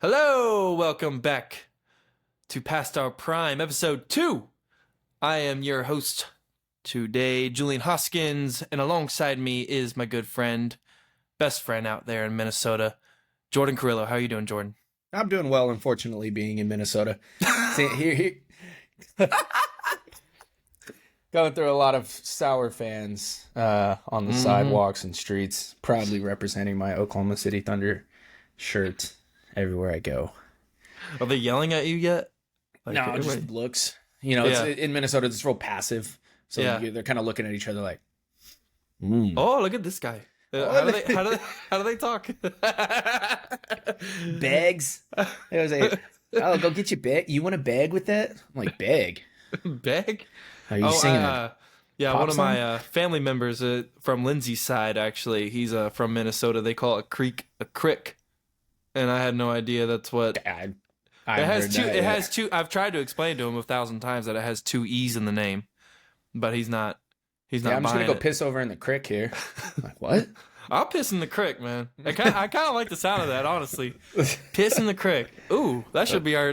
Hello, welcome back to Past Our Prime, episode 2. I am your host today, Julian Hoskins, and alongside me is my good friend, best friend out there in Minnesota, Jordan Carrillo. How are you doing, Jordan? I'm doing well, unfortunately, being in Minnesota. here. Going through a lot of sour fans on the sidewalks and streets, proudly representing my Oklahoma City Thunder shirt everywhere I go. Are they yelling at you yet? No, just looks. You know, it's in Minnesota, it's real passive. So they're kind of looking at each other like, Oh, look at this guy. How do they talk? Bags. It was like, oh, go get your bag. You want a bag with that? I'm like, bag? Bag? Are you singing a yeah, pop one of song? my family members from Lindsay's side, actually. He's from Minnesota. They call it a crick. And I had no idea that's what... It has two. I've tried to explain to him 1,000 times that it has 2 E's in the name. But he's not I'm just going to go piss over in the creek here. I'm like, what? I'll piss in the creek, man. I kind of like the sound of that, honestly. Piss in the creek. Ooh, that should be our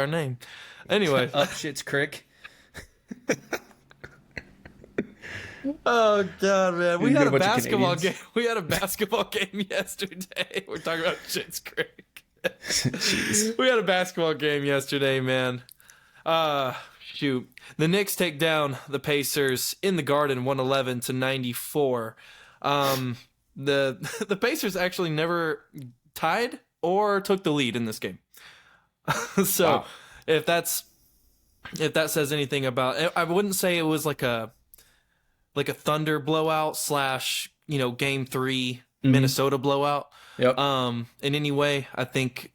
name. Anyway, Up shit's creek. Oh god, man. We had a basketball Canadians. game. We had a basketball game yesterday. We're talking about Shit's Creek. Jeez. We had a basketball game yesterday, man. Shoot. The Knicks take down the Pacers in the Garden 111-94. The Pacers actually never tied or took the lead in this game. So, Wow. if that says anything about it, I wouldn't say it was like a Thunder blowout / game 3 Minnesota blowout. Yep. In any way, I think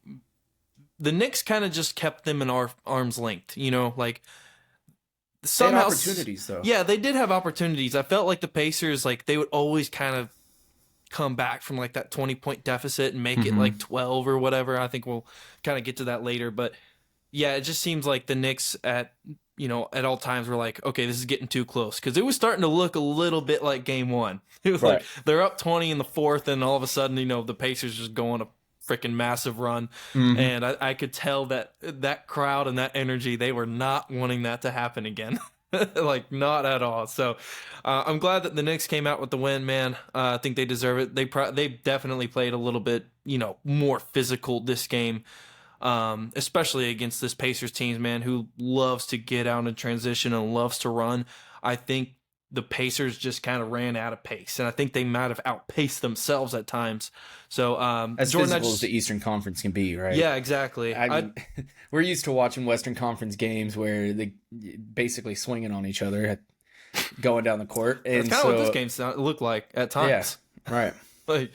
the Knicks kind of just kept them in arm's length, like They had somehow opportunities, though. Yeah, they did have opportunities. I felt like the Pacers, they would always kind of come back from that 20-point deficit and make it 12 or whatever. I think we'll kind of get to that later, but yeah, it just seems like the Knicks at all times were like, okay, this is getting too close, because it was starting to look a little bit like game 1. It was Right. like they're up 20 in the 4th, and all of a sudden, the Pacers just go on a freaking massive run, and I could tell that crowd and that energy, they were not wanting that to happen again. Not at all. So I'm glad that the Knicks came out with the win, man. I think they deserve it. They definitely played a little bit, more physical this game. Especially against this Pacers team, man, who loves to get out in transition and loves to run. I think the Pacers just kind of ran out of pace, and I think they might have outpaced themselves at times. So, As Jordan, physical as the Eastern Conference can be, right? yeah, exactly. I mean, we're used to watching Western Conference games where they basically swinging on each other, going down the court. And that's kind of what this game looked like at times. Yeah, right.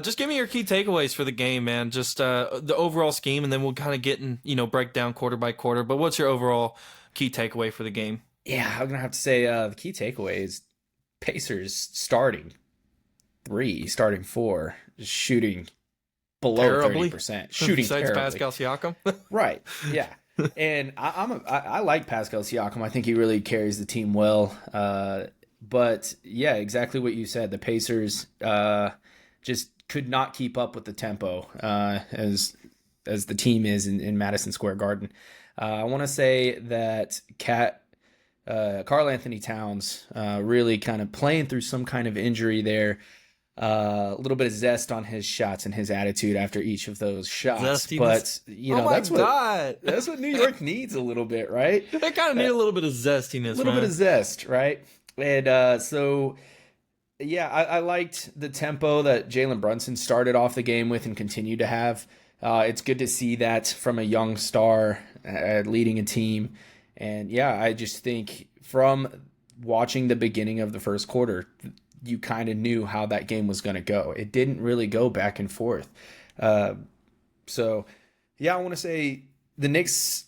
Just give me your key takeaways for the game, man. Just the overall scheme, and then we'll kind of get in, break down quarter by quarter. But what's your overall key takeaway for the game? Yeah, I'm going to have to say the key takeaway is Pacers starting 3, starting 4, shooting below Terribly. 30%. Shooting Besides terribly. Pascal Siakam? Right, yeah. And I like Pascal Siakam. I think he really carries the team well. But, yeah, exactly what you said. The Pacers just could not keep up with the tempo as the team is in Madison Square Garden. I want to say that Karl Anthony Towns really kind of playing through some kind of injury there. A little bit of zest on his shots and his attitude after each of those shots. Zestiness. But that's what New York needs a little bit, right? They kind of need a little bit of zestiness, A little bit of zest, right? And so, yeah, I liked the tempo that Jalen Brunson started off the game with and continued to have. It's good to see that from a young star leading a team. And, yeah, I just think from watching the beginning of the first quarter, you kind of knew how that game was going to go. It didn't really go back and forth. So, yeah, I want to say the Knicks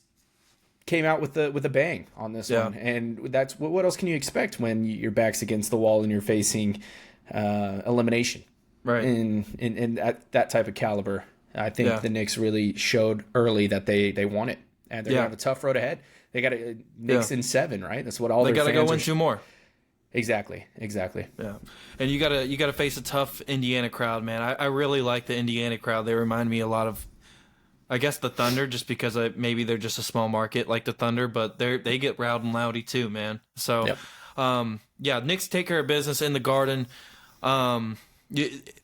came out with a bang on this one, and that's what else can you expect when your back's against the wall and you're facing elimination, right? In that type of caliber, I think the Knicks really showed early that they want it, and they're gonna have a tough road ahead. They got Knicks in 7, right? That's what all they their got to fans go win 2 more. Exactly. Yeah, and you gotta face a tough Indiana crowd, man. I really like the Indiana crowd. They remind me a lot of I guess the Thunder, just because maybe they're just a small market like the Thunder, but they get rowdy and loudy too, man. So, yeah, Knicks take care of business in the Garden.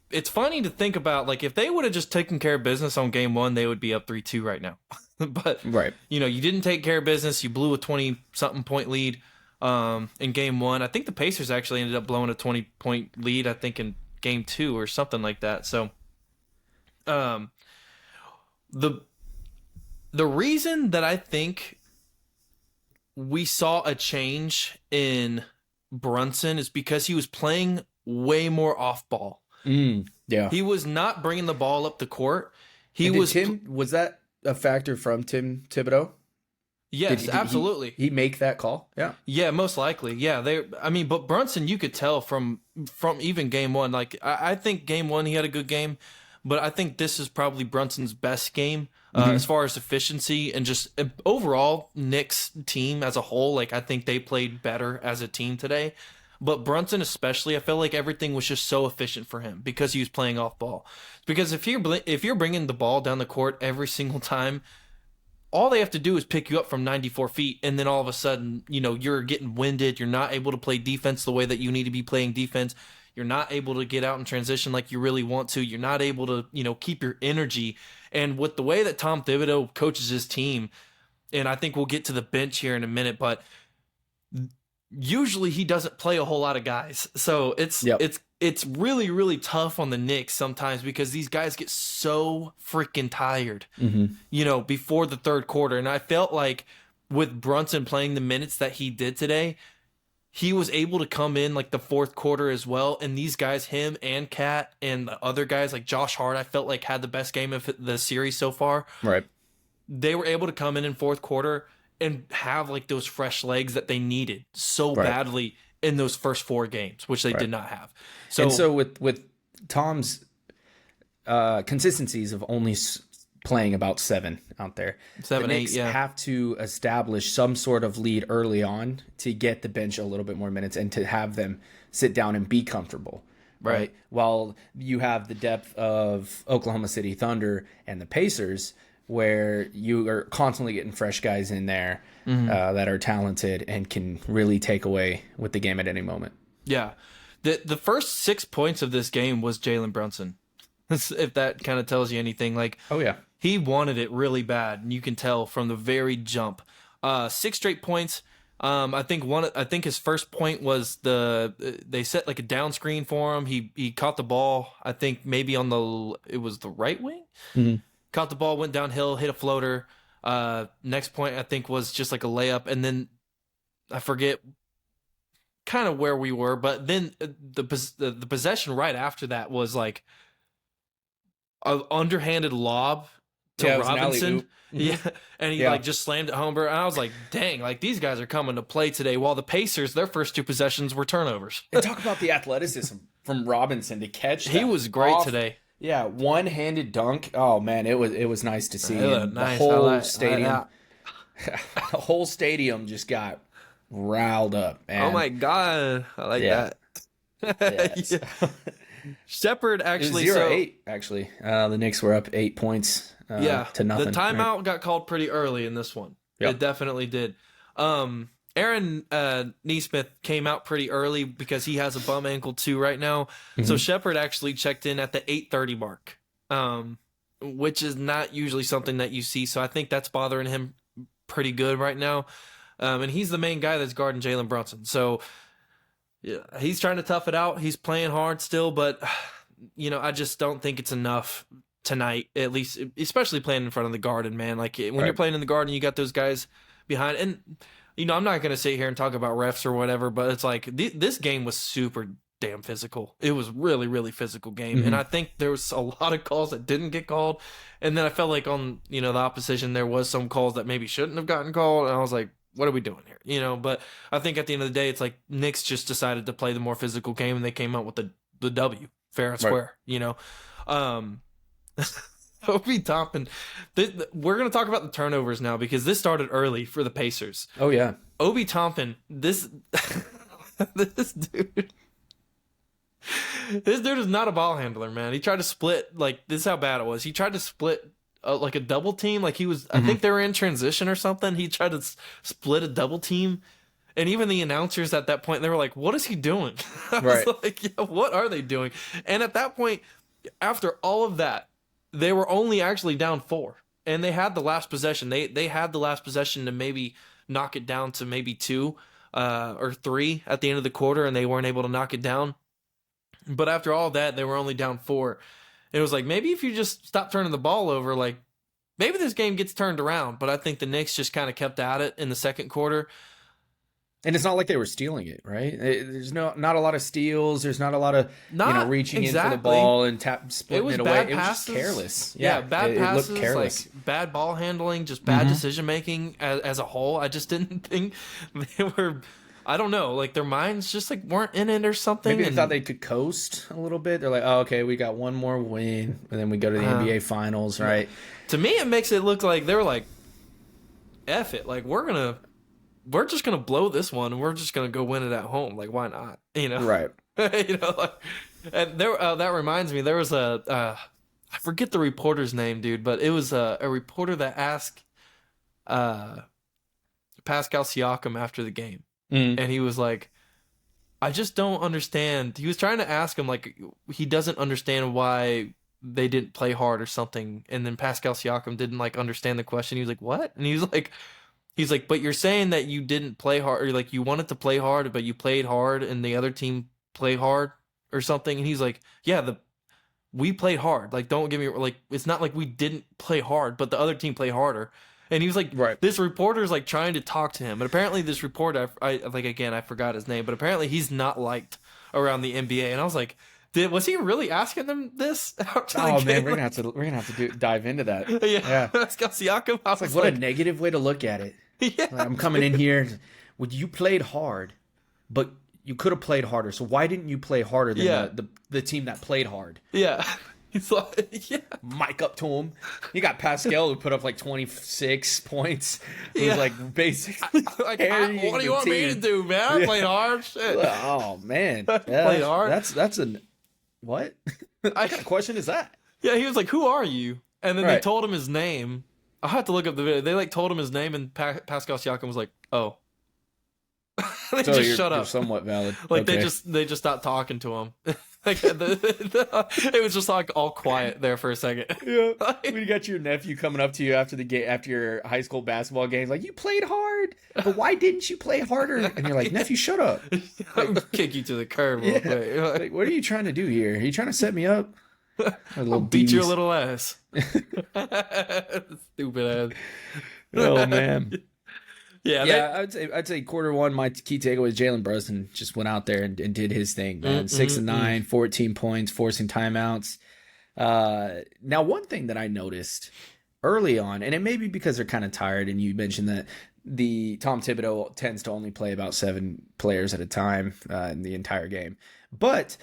It's funny to think about, like, if they would have just taken care of business on game 1, they would be up 3-2 right now. But, you know, you didn't take care of business. You blew a 20-something point lead in game 1. I think the Pacers actually ended up blowing a 20-point lead, I think, in game 2 or something like that. So, the reason that I think we saw a change in Brunson is because he was playing way more off ball. Yeah, he was not bringing the ball up the court. Was that a factor from Tim Thibodeau? Yes, did absolutely. He make that call? Yeah, most likely. Yeah, but Brunson, you could tell from even game 1. Like, I think game 1 he had a good game, but I think this is probably Brunson's best game as far as efficiency and just overall Knicks team as a whole. Like, I think they played better as a team today. But Brunson especially, I feel like everything was just so efficient for him because he was playing off ball. Because if you're bringing the ball down the court every single time, all they have to do is pick you up from 94 feet, and then all of a sudden, you know, you're getting winded. You're not able to play defense the way that you need to be playing defense. You're not able to get out and transition like you really want to. You're not able to, you know, keep your energy. And with the way that Tom Thibodeau coaches his team, and I think we'll get to the bench here in a minute, but usually he doesn't play a whole lot of guys. So it's really, really tough on the Knicks sometimes because these guys get so freaking tired, you know, before the third quarter. And I felt like with Brunson playing the minutes that he did today, he was able to come in like the fourth quarter as well. And these guys, him and Cat and the other guys like Josh Hart, I felt like had the best game of the series so far. Right. They were able to come in fourth quarter and have like those fresh legs that they needed so badly in those first 4 games, which they did not have. So with Tom's consistencies of only playing about 7 out there, 7, the Knicks 8, have to establish some sort of lead early on to get the bench a little bit more minutes and to have them sit down and be comfortable. Right. While you have the depth of Oklahoma City Thunder and the Pacers, where you are constantly getting fresh guys in there that are talented and can really take away with the game at any moment. Yeah. The first 6 points of this game was Jalen Brunson. If that kind of tells you anything. Like, oh yeah, he wanted it really bad, and you can tell from the very jump. 6 straight points. I think his first point was they set like a down screen for him. He caught the ball. I think maybe it was the right wing. Caught the ball, went downhill, hit a floater. Next point, I think, was just like a layup. And then I forget kind of where we were. But then the possession right after that was like an underhanded lob to Robinson. Yeah, and he like just slammed it home. And I was like, dang, like these guys are coming to play today. While the Pacers, their first 2 possessions were turnovers. And talk about the athleticism from Robinson to catch that. He was great today. Yeah, one-handed dunk. Oh man, it was nice to see. Nice. The whole stadium, the whole stadium just got riled up. Man. Oh my god, I like that. Yeah. Shepard actually 0-8. Actually, the Knicks were up 8 points. To nothing. The timeout got called pretty early in this one. Yep. It definitely did. Aaron Nesmith came out pretty early because he has a bum ankle too right now. So Shepard actually checked in at the 8:30 mark, which is not usually something that you see. So I think that's bothering him pretty good right now. And he's the main guy that's guarding Jalen Brunson. So yeah, he's trying to tough it out. He's playing hard still, but you know, I just don't think it's enough tonight, at least, especially playing in front of the Garden, man. Like when you're playing in the Garden, you got those guys behind. And you know, I'm not going to sit here and talk about refs or whatever, but it's like this game was super damn physical. It was really, really physical game. And I think there was a lot of calls that didn't get called. And then I felt like on, you know, the opposition, there was some calls that maybe shouldn't have gotten called. And I was like, what are we doing here? You know, but I think at the end of the day, it's like Knicks just decided to play the more physical game and they came out with the W, fair and square, you know. Obi Toppin, we're going to talk about the turnovers now because this started early for the Pacers. Oh, yeah. Obi Toppin, this dude is not a ball handler, man. He tried to split, like, this is how bad it was. He tried to split like a double team. Like he was, I think they were in transition or something. He tried to split a double team. And even the announcers at that point, they were like, what is he doing? I was like, yeah, what are they doing? And at that point, after all of that, they were only actually down 4. And they had the last possession. They had the last possession to maybe knock it down to maybe 2 or 3 at the end of the quarter, and they weren't able to knock it down. But after all that, they were only down 4. It was like, maybe if you just stop turning the ball over, like, maybe this game gets turned around. But I think the Knicks just kind of kept at it in the second quarter. And it's not like they were stealing it, right? There's not a lot of steals. There's not a lot of reaching in for the ball and splitting it away. It was just careless. Yeah, bad passes, looked careless. like bad ball handling, just bad decision making as a whole. I just didn't think they were. I don't know, like their minds just like weren't in it or something. Maybe they thought they could coast a little bit. They're like, oh, okay, we got one more win, and then we go to the NBA Finals, right? To me, it makes it look like they were like, F it, like we're just gonna blow this one, and we're just gonna go win it at home. Like, why not? Right? Like, and there. That reminds me, there was I forget the reporter's name, dude, but it was a reporter that asked Pascal Siakam after the game, and he was like, I just don't understand. He was trying to ask him, like, he doesn't understand why they didn't play hard or something, and then Pascal Siakam didn't like understand the question. He was like, what? And he was like. He's like, but you're saying that you didn't play hard, or like you wanted to play hard, but you played hard, and the other team played hard, or something. And he's like, yeah, we played hard. Like, don't get me like, it's not like we didn't play hard, but the other team played harder. And he was like, This reporter's like trying to talk to him, and apparently this reporter, I forgot his name, but apparently he's not liked around the NBA. And I was like, was he really asking them this? Oh man, we're gonna have to dive into that. Yeah. Pascal Siakam. It's like, what a negative way to look at it. Yeah. Like, I'm coming in here. Well, you played hard, but you could have played harder. So why didn't you play harder than the team that played hard? Yeah. He's like, Mic up to him. You got Pascal who put up like 26 points. It was like basically like, what do you want me to do, man? I played hard. Shit. Oh man, played hard. That's a what? What kind of question is that? Yeah, he was like, "Who are you?" And then they told him his name. I have to look up the video. They like told him his name, and Pascal Siakam was like, "Oh." They just shut up. You're somewhat valid. Like they just stopped talking to him. Like it was just like all quiet there for a second. Yeah. When you got your nephew coming up to you after the game, after your high school basketball game, like, you played hard, but why didn't you play harder? And you're like, nephew, shut up. Like, kick you to the curb real quick. Like, what are you trying to do here? Are you trying to set me up? I'll beat your little ass. Stupid ass. Oh man. Yeah, I'd say quarter one, my key takeaway is Jalen Brunson just went out there and did his thing, man. 6 and 9, 14 points, forcing timeouts. Now, one thing that I noticed early on, and it may be because they're kind of tired, and you mentioned that the Tom Thibodeau tends to only play about 7 players at a time in the entire game. But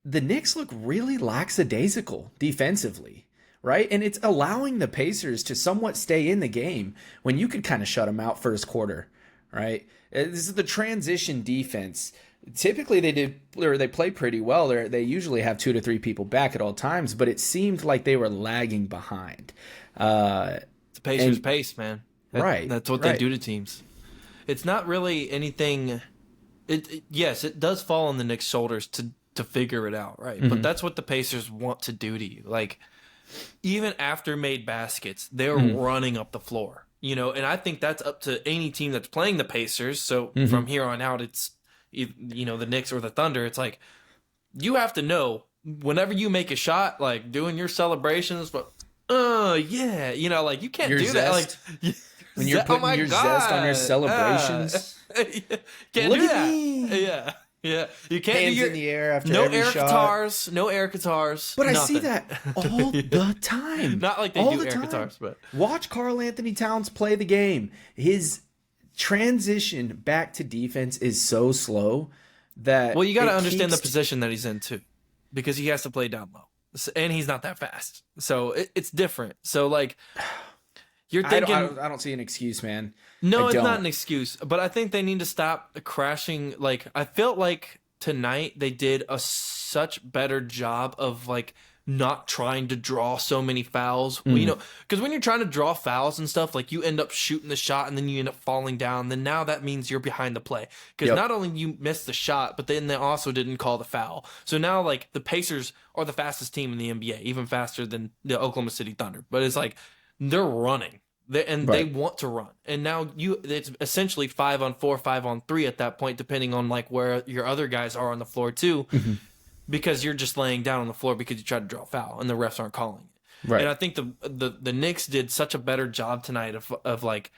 the Knicks look really lackadaisical defensively. Right? And it's allowing the Pacers to somewhat stay in the game when you could kind of shut them out first quarter, right? This is the transition defense. Typically they play pretty well. They usually have 2 to 3 people back at all times, but it seemed like they were lagging behind. It's the Pacers' pace, man. Right. That's what they do to teams. It's not really anything. Yes, it does fall on the Knicks' shoulders to figure it out, right? But that's what the Pacers want to do to you. Like, even after made baskets, they're running up the floor, and I think that's up to any team that's playing the Pacers. So from here on out, it's, the Knicks or the Thunder. It's like, you have to know whenever you make a shot, like doing your celebrations, but, yeah, like you can't do that. Like, when you're putting your zest on your celebrations. Can't do that. Yeah. Yeah, you can't hands do in the air after every shot. No air guitars. But nothing. I see that all the time. Not like they do air guitars, but watch Karl Anthony Towns play the game. His transition back to defense is so slow that you got to understand the position that he's in too, because he has to play down low, and he's not that fast, so it's different. So like, you're thinking, I don't see an excuse, man. No, it's not an excuse, but I think they need to stop crashing. Like, I felt like tonight they did such better job of like not trying to draw so many fouls. Well, because when you're trying to draw fouls and stuff, like you end up shooting the shot and then you end up falling down. Then now that means you're behind the play because not only you missed the shot, but then they also didn't call the foul. So now like the Pacers are the fastest team in the NBA, even faster than the Oklahoma City Thunder. But it's like they're running. They want to run, and now it's essentially 5-on-4, 5-on-3 at that point, depending on like where your other guys are on the floor too, because you're just laying down on the floor because you tried to draw a foul and the refs aren't calling it. Right. And I think the Knicks did such a better job tonight of like,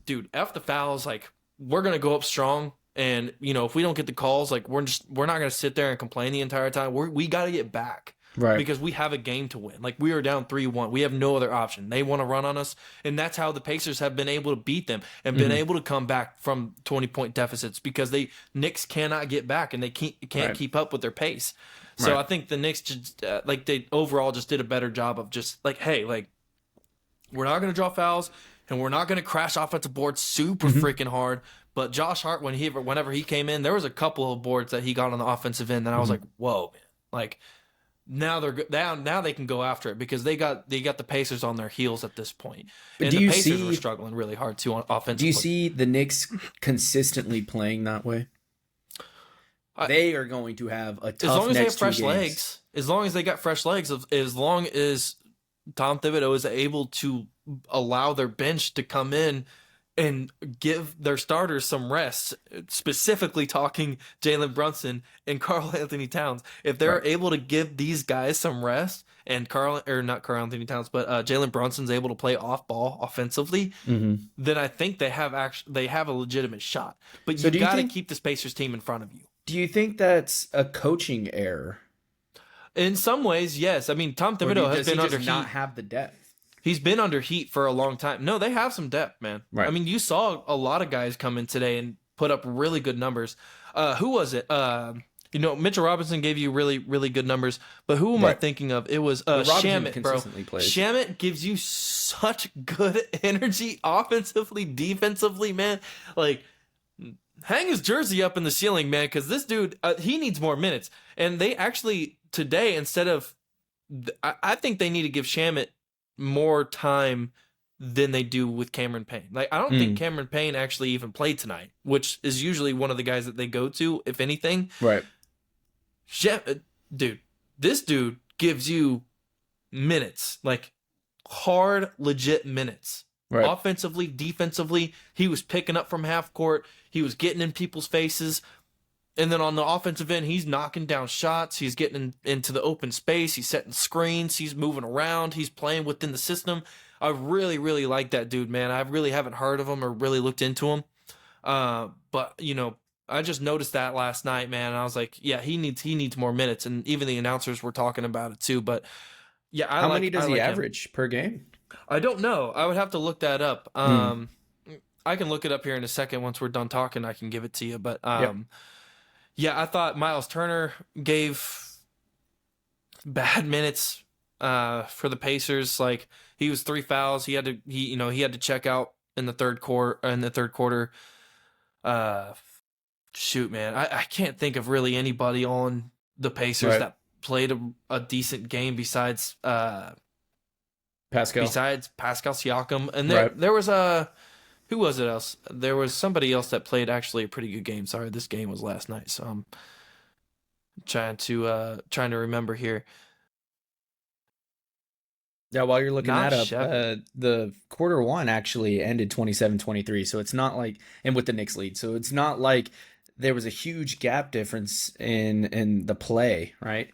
dude, F the fouls, like we're gonna go up strong, and if we don't get the calls, like we're not gonna sit there and complain the entire time. We got to get back. Right. Because we have a game to win. Like, we are down 3-1. We have no other option. They want to run on us, and that's how the Pacers have been able to beat them and been able to come back from 20-point deficits because Knicks cannot get back, and they can't keep up with their pace. So I think the Knicks just, they overall just did a better job of just, like, hey, like, we're not going to draw fouls, and we're not going to crash offensive boards super freaking hard. But Josh Hart, whenever he came in, there was a couple of boards that he got on the offensive end that I was like, whoa, man. Like, now they can go after it because they got the Pacers on their heels at this point. And the Pacers were struggling really hard too on offense. Do you see the Knicks consistently playing that way? They are going to have a tough as long as they have next fresh 2 games. legs. As long as they got fresh legs, as long as Tom Thibodeau is able to allow their bench to come in and give their starters some rest, specifically talking Jalen Brunson and Karl-Anthony Towns. If they're able to give these guys some rest, and not Karl-Anthony Towns, but Jalen Brunson's able to play off ball offensively, then I think they have a legitimate shot. But you got to keep this Pacers team in front of you. Do you think that's a coaching error? In some ways, yes. I mean, Tom Thibodeau has been under heat. Not have the depth. He's been under heat for a long time. No, they have some depth, man. Right. I mean, you saw a lot of guys come in today and put up really good numbers. Who was it? Mitchell Robinson gave you really, really good numbers. But who am I thinking of? It was Shamet, bro. Shamet gives you such good energy offensively, defensively, man. Like, hang his jersey up in the ceiling, man, because this dude, he needs more minutes. And they actually, today, instead of... I think they need to give Shamet more time than they do with Cameron Payne. Like, I don't think Cameron Payne actually even played tonight, which is usually one of the guys that they go to, if anything. Right. Dude, this dude gives you minutes, like hard, legit minutes. Right. Offensively, defensively, he was picking up from half court. He was getting in people's faces. And then on the offensive end, he's knocking down shots. He's getting into the open space. He's setting screens. He's moving around. He's playing within the system. I really, really like that dude, man. I really haven't heard of him or really looked into him. But, I just noticed that last night, man. And I was like, yeah, he needs more minutes. And even the announcers were talking about it too. But, yeah, How many does he average per game? I don't know. I would have to look that up. I can look it up here in a second. Once we're done talking, I can give it to you. But, yeah, I thought Miles Turner gave bad minutes for the Pacers. Like, he was 3 fouls. He had to check out in the third quarter. Shoot, man, I can't think of really anybody on the Pacers that played a decent game besides Pascal. Besides Pascal Siakam, and there was who was it else? There was somebody else that played actually a pretty good game. Sorry, this game was last night, so I'm trying to remember here. Yeah, while you're looking that up, the quarter one actually ended 27-23, so it's not like, and with the Knicks lead, so it's not like there was a huge gap difference in the play, right?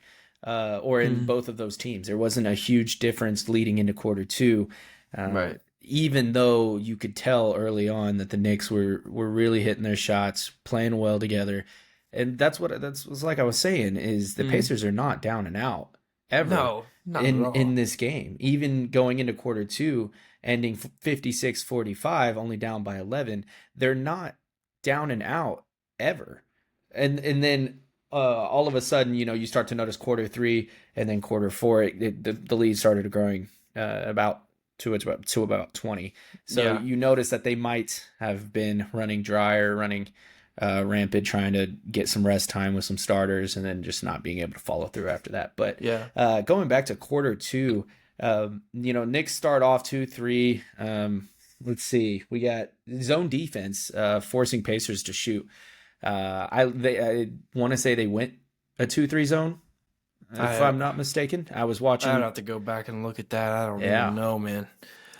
Or in both of those teams. There wasn't a huge difference leading into quarter two. Right. Even though you could tell early on that the Knicks were really hitting their shots, playing well together. And that's like I was saying, is the Pacers are not down and out ever. No, not in this game. Even going into quarter two, ending 56-45, only down by 11, they're not down and out ever. And then all of a sudden, you start to notice quarter three and then quarter four, the lead started growing about 20. So you notice that they might have been running dry or running rampant, trying to get some rest time with some starters, and then just not being able to follow through after that. But going back to quarter two, Knicks start off 2-3. Let's see, we got zone defense forcing Pacers to shoot. I want to say they went a 2-3 zone, if I'm not mistaken. I was watching. I'd have to go back and look at that. I don't even know, man.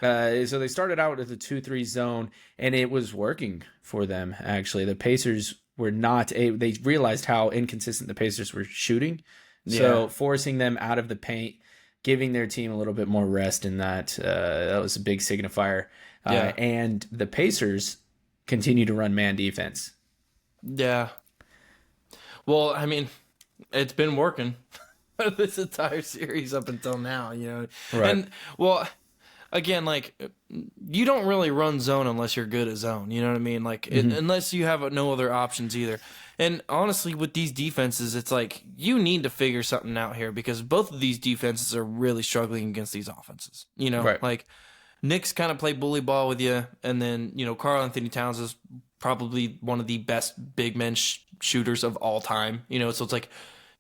So they started out with a 2-3 zone, and it was working for them, actually. The Pacers were not they realized how inconsistent the Pacers were shooting. So forcing them out of the paint, giving their team a little bit more rest in that. That was a big signifier. And the Pacers continue to run man defense. Yeah. Well, I mean, it's been working this entire series up until now, Right. And, well, again, like, you don't really run zone unless you're good at zone. You know what I mean? Like, unless you have no other options either. And honestly, with these defenses, it's like you need to figure something out here because both of these defenses are really struggling against these offenses. Right. Like Knicks kind of play bully ball with you, and then Karl Anthony Towns is probably one of the best big men shooters of all time. So it's like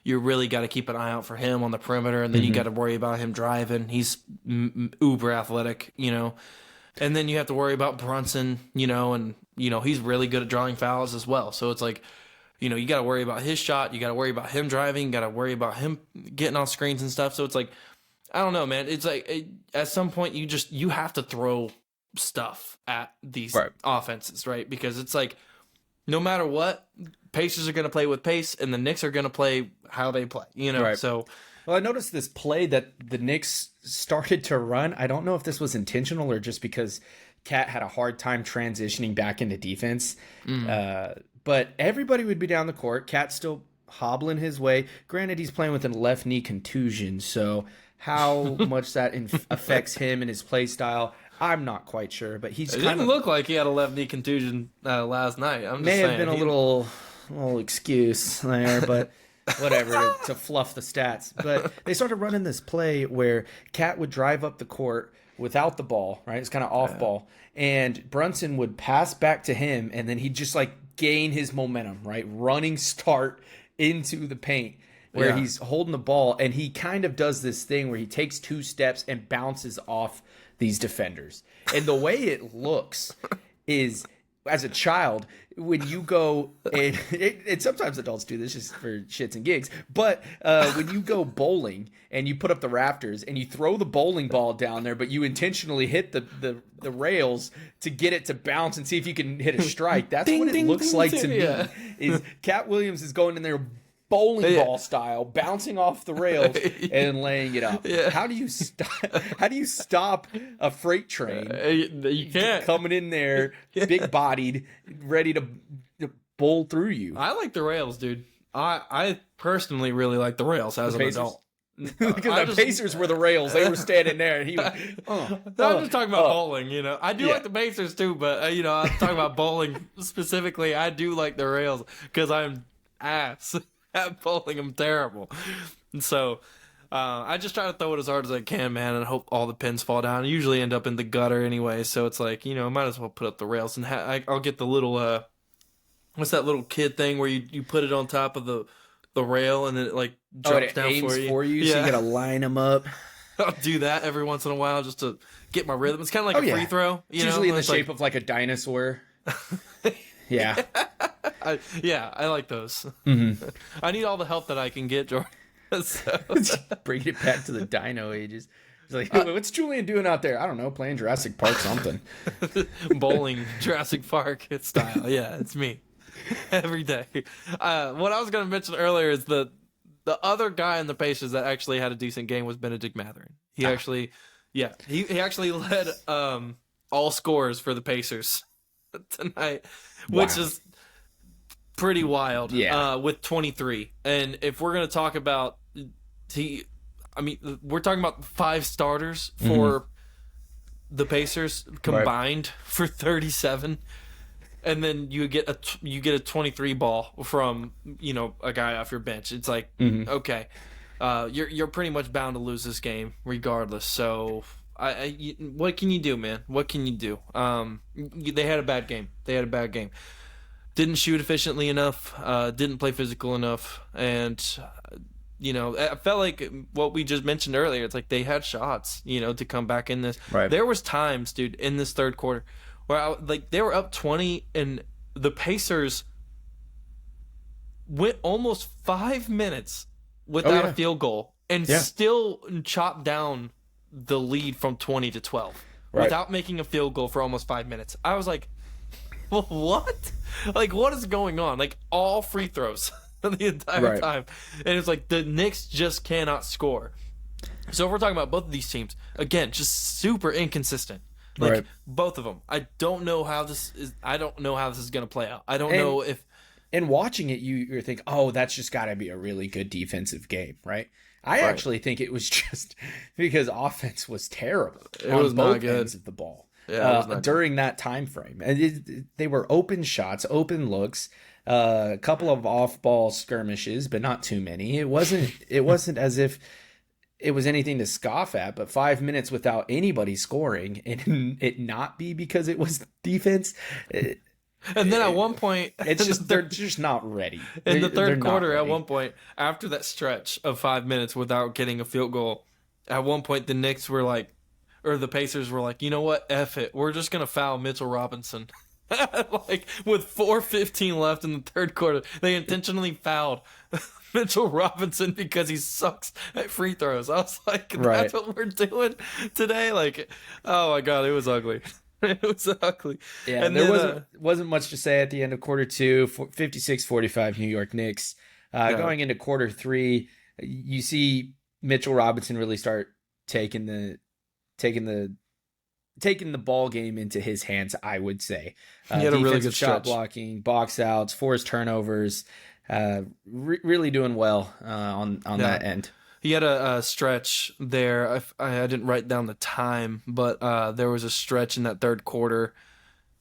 you really got to keep an eye out for him on the perimeter, and then you got to worry about him driving. He's uber athletic, and then you have to worry about Brunson, and he's really good at drawing fouls as well. So it's like, you got to worry about his shot, you got to worry about him driving, you got to worry about him getting off screens and stuff. So it's like, I don't know, man. It's like at some point you have to throw stuff at these offenses, right? Because it's like no matter what, Pacers are going to play with pace, and the Knicks are going to play how they play. Right. So. Well, I noticed this play that the Knicks started to run. I don't know if this was intentional or just because Cat had a hard time transitioning back into defense. But everybody would be down the court. Cat's still hobbling his way. Granted, he's playing with a left knee contusion, so how much that affects him and his play style, I'm not quite sure. But it didn't look like he had a left knee contusion last night. I'm just may saying. Have been a little excuse there, but whatever to fluff the stats. But they started running this play where Cat would drive up the court without the ball, right? It's kind of off ball, and Brunson would pass back to him, and then he'd just like gain his momentum, right? Running start into the paint. Where he's holding the ball, and he kind of does this thing where he takes 2 steps and bounces off these defenders. And the way it looks is, as a child, when you go, and sometimes adults do this just for shits and gigs, but when you go bowling and you put up the rafters and you throw the bowling ball down there, but you intentionally hit the rails to get it to bounce and see if you can hit a strike, that's what it looks like to me. Is Cat Williams is going in there bowling ball style, bouncing off the rails and laying it up. How do you stop a freight train? You can't. Coming in there, big bodied, ready to bowl through you. I like the rails, dude. I personally really like the rails as an adult. Because the Pacers were the rails. They were standing there, and he was. I'm just talking about bowling. I do like the Pacers too, but I'm talking about bowling specifically. I do like the rails because I'm ass at bowling. I'm terrible, and so I just try to throw it as hard as I can, man, and hope all the pins fall down. I usually end up in the gutter anyway, so it's like I might as well put up the rails, and I'll get the little what's that little kid thing where you put it on top of the rail and then it like drops down for you. So you gotta line them up. I'll do that every once in a while just to get my rhythm. It's kind of like a free throw. It's usually in the shape of like a dinosaur. Yeah. I like those. I need all the help that I can get, Jordan. So. Bring it back to the dino ages. It's like, what's Julian doing out there? I don't know, playing Jurassic Park something. Bowling Jurassic Park style. Yeah, it's me. Every day. What I was going to mention earlier is the other guy in the Pacers that actually had a decent game was Benedict Mathurin. He actually led all scores for the Pacers tonight, which is pretty wild. With 23. And if we're going to talk about we're talking about 5 starters for the Pacers combined for 37, and then you get a 23 ball from a guy off your bench. It's like okay, you're pretty much bound to lose this game regardless. So what can you do, man? What can you do? They had a bad game. didn't shoot efficiently enough, didn't play physical enough, and I felt like what we just mentioned earlier. It's like they had shots, to come back in this. Right. There was times, dude, in this third quarter where they were up 20, and the Pacers went almost 5 minutes without a field goal and still chopped down the lead from 20 to 12 without making a field goal for almost 5 minutes. I was like, well, what? Like, what is going on? Like, all free throws the entire time. And it's like the Knicks just cannot score. So if we're talking about both of these teams, again, just super inconsistent. Like, both of them. I don't know how this is going to play out. I don't know if... And watching it, you're thinking, oh, that's just got to be a really good defensive game, right? I actually think it was just because offense was terrible on both ends of the ball during that time frame. And they were open shots, open looks, a couple of off-ball skirmishes, but not too many. It wasn't as if it was anything to scoff at, but 5 minutes without anybody scoring and it not be because it was defense. And then at one point, it's just they're just not ready. In the third quarter, at one point, after that stretch of 5 minutes without getting a field goal, at one point the Knicks were like, or the Pacers were like, you know what, F it, we're just gonna foul Mitchell Robinson. Like with 4:15 left in the third quarter, they intentionally fouled Mitchell Robinson because he sucks at free throws. I was like, that's what we're doing today. Like, oh my god, it was ugly. It was ugly. Yeah, and there wasn't much to say at the end of quarter two. 56-45 New York Knicks. Going into quarter three, you see Mitchell Robinson really start taking the ball game into his hands, I would say. He had a really good shot blocking, box outs, forced turnovers. Really doing well on that end. He had a stretch there. I didn't write down the time, but there was a stretch in that third quarter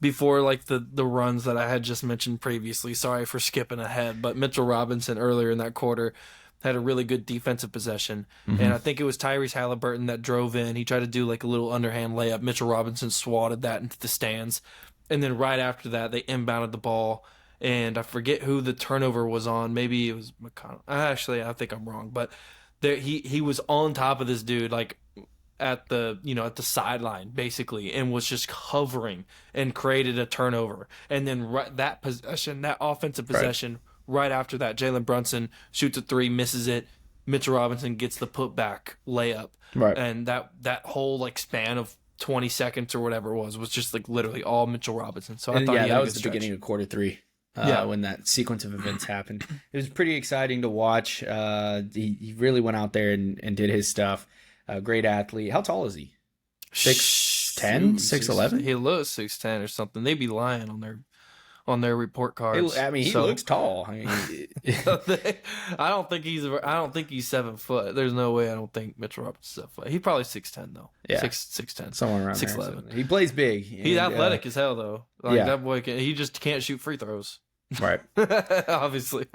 before like the runs that I had just mentioned previously. Sorry for skipping ahead, but Mitchell Robinson earlier in that quarter had a really good defensive possession. Mm-hmm. And I think it was Tyrese Halliburton that drove in. He tried to do like a little underhand layup. Mitchell Robinson swatted that into the stands. And then right after that, they inbounded the ball. And I forget who the turnover was on. Maybe it was McConnell. Actually, I think I'm wrong. But he was on top of this dude, like at the sideline basically, and was just hovering and created a turnover. And then that offensive possession, right after that, Jalen Brunson shoots a three, misses it. Mitchell Robinson gets the putback layup, and that whole like span of 20 seconds or whatever it was just like literally all Mitchell Robinson. So I thought that was the beginning of quarter three. When that sequence of events happened. It was pretty exciting to watch. He really went out there and did his stuff. Great athlete. How tall is he? 6'10", 6'11"? He looks 6'10" or something. They'd be lying on their report cards. He looks tall. I don't think he's 7 foot. There's no way. I don't think Mitchell Robinson's 7 foot. He's probably 6'10" though. Yeah, 6'10", somewhere around 6'11". There. He plays big. He's athletic as hell though. Like that boy he just can't shoot free throws. Right. Obviously.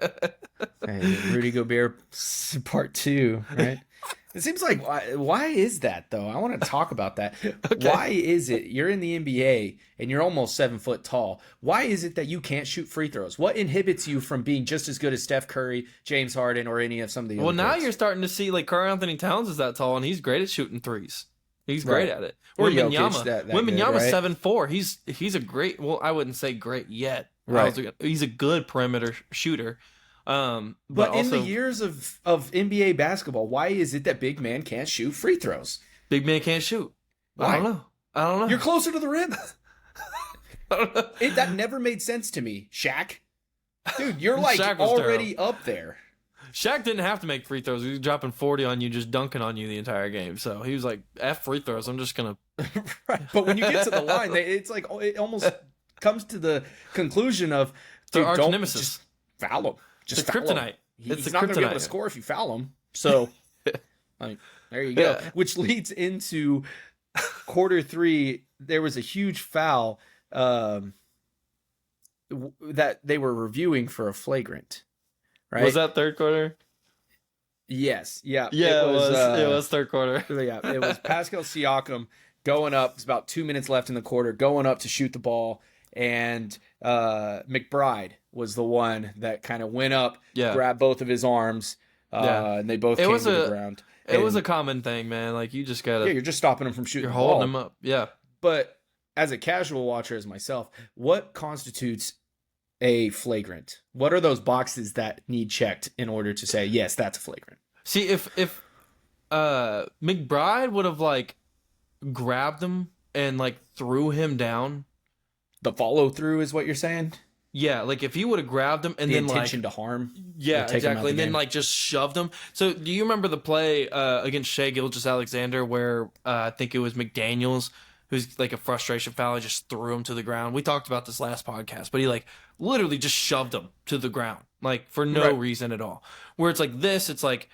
Rudy Gobert part 2, right? It seems like, why is that though? I want to talk about that. Okay. Why is it you're in the NBA and you're almost 7 foot tall? Why is it that you can't shoot free throws? What inhibits you from being just as good as Steph Curry, James Harden, or any of some of the other Well, now players? you're starting to see like Karl-Anthony Towns is that tall and he's great at shooting threes. He's great at it. Or Wembanyama. Wembanyama's 7'4". He's a great, well, I wouldn't say great yet. Right. He's a good perimeter shooter. But also, in the years of NBA basketball, why is it that big man can't shoot free throws? Big man can't shoot. Why? I don't know. You're closer to the rim. That never made sense to me. Shaq? Dude, you're like already up there. Shaq didn't have to make free throws. He was dropping 40 on you, just dunking on you the entire game. So he was like, F free throws. I'm just going to... Right. But when you get to the line, it's like it almost comes to the conclusion of, dude, arch don't nemesis. Just foul him. Just it's kryptonite. He's not going to be able to score if you foul him. So, there you go. Yeah. Which leads into quarter 3. There was a huge foul that they were reviewing for a flagrant. Right? Was that third quarter? Yes. Yeah. Yeah, it was third quarter. Yeah, it was Pascal Siakam going up. It's about 2 minutes left in the quarter, going up to shoot the ball. and McBride was the one that kind of went up, Yeah. grabbed both of his arms, and they both came to the ground. It was a common thing, man. Like, you just gotta... Yeah, you're just stopping him from shooting the ball. You're holding him up, yeah. But as a casual watcher as myself, what constitutes a flagrant? What are those boxes that need checked in order to say, yes, that's a flagrant? See, if McBride would have, like, grabbed him and, like, threw him down... The follow-through is what you're saying? Yeah, like, if he would have grabbed him and then, like... The intention to harm? Yeah, exactly. And then, like, just shoved him. So, do you remember the play against Shai Gilgeous-Alexander where I think it was McDaniels, who's, like, a frustration foul, he just threw him to the ground? We talked about this last podcast, but he, like, literally just shoved him to the ground, like, for no reason at all. Where it's like this, it's like,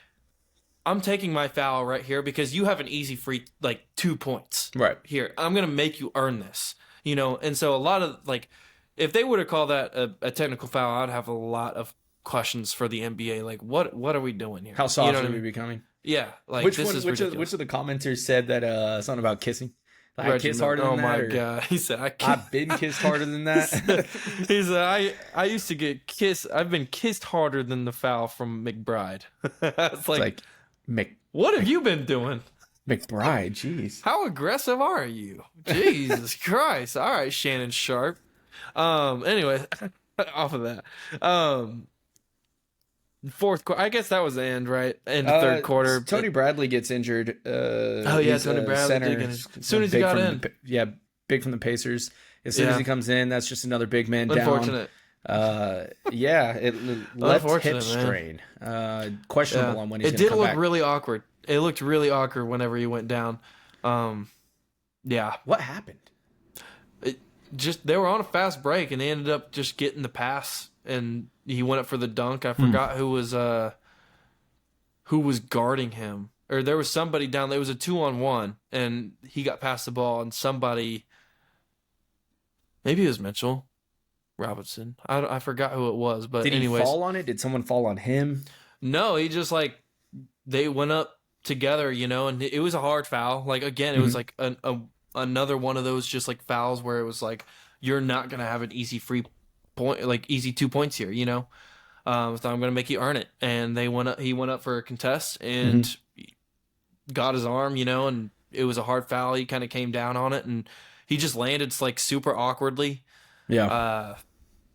I'm taking my foul right here because you have an easy free, like, 2 points. Right. Here, I'm going to make you earn this, you know? And so a lot of, like, if they were to call that a technical foul, I'd have a lot of questions for the NBA. Like, what are we doing here? How soft are we becoming? Yeah. Like, which this is ridiculous. which of the commenters said that something about kissing? I kiss harder than that? Oh, my God. He said, I've been kissed harder than that. He said, I used to get kissed. I've been kissed harder than the foul from McBride. It's like what have you been doing? McBride, jeez. How aggressive are you? Jesus Christ. All right, Shannon Sharp. Anyway, off of that. Fourth quarter, I guess that was the end, right? End of third quarter. Tony Bradley gets injured. Tony Bradley did get injured. As soon as he got in. Big from the Pacers. As soon as he comes in, that's just another big man down. Unfortunate. Left hip strain. Questionable on when he's going to come back. It did look really awkward. It looked really awkward whenever he went down. What happened? They were on a fast break and they ended up just getting the pass and he went up for the dunk. I forgot who was guarding him, or there was somebody down there. It was a 2-on-1 and he got past the ball and somebody, maybe it was Mitchell Robinson. I forgot who it was, but did anyways, he fall on it? Did someone fall on him? No, he just like, they went up together, you know, and it was a hard foul. Like, again, it was like another one of those just like fouls where it was like, you're not going to have an easy free point, like easy 2 points here, you know? So I'm going to make you earn it. And he went up for a contest and got his arm, you know, and it was a hard foul. He kind of came down on it and he just landed like super awkwardly. Yeah.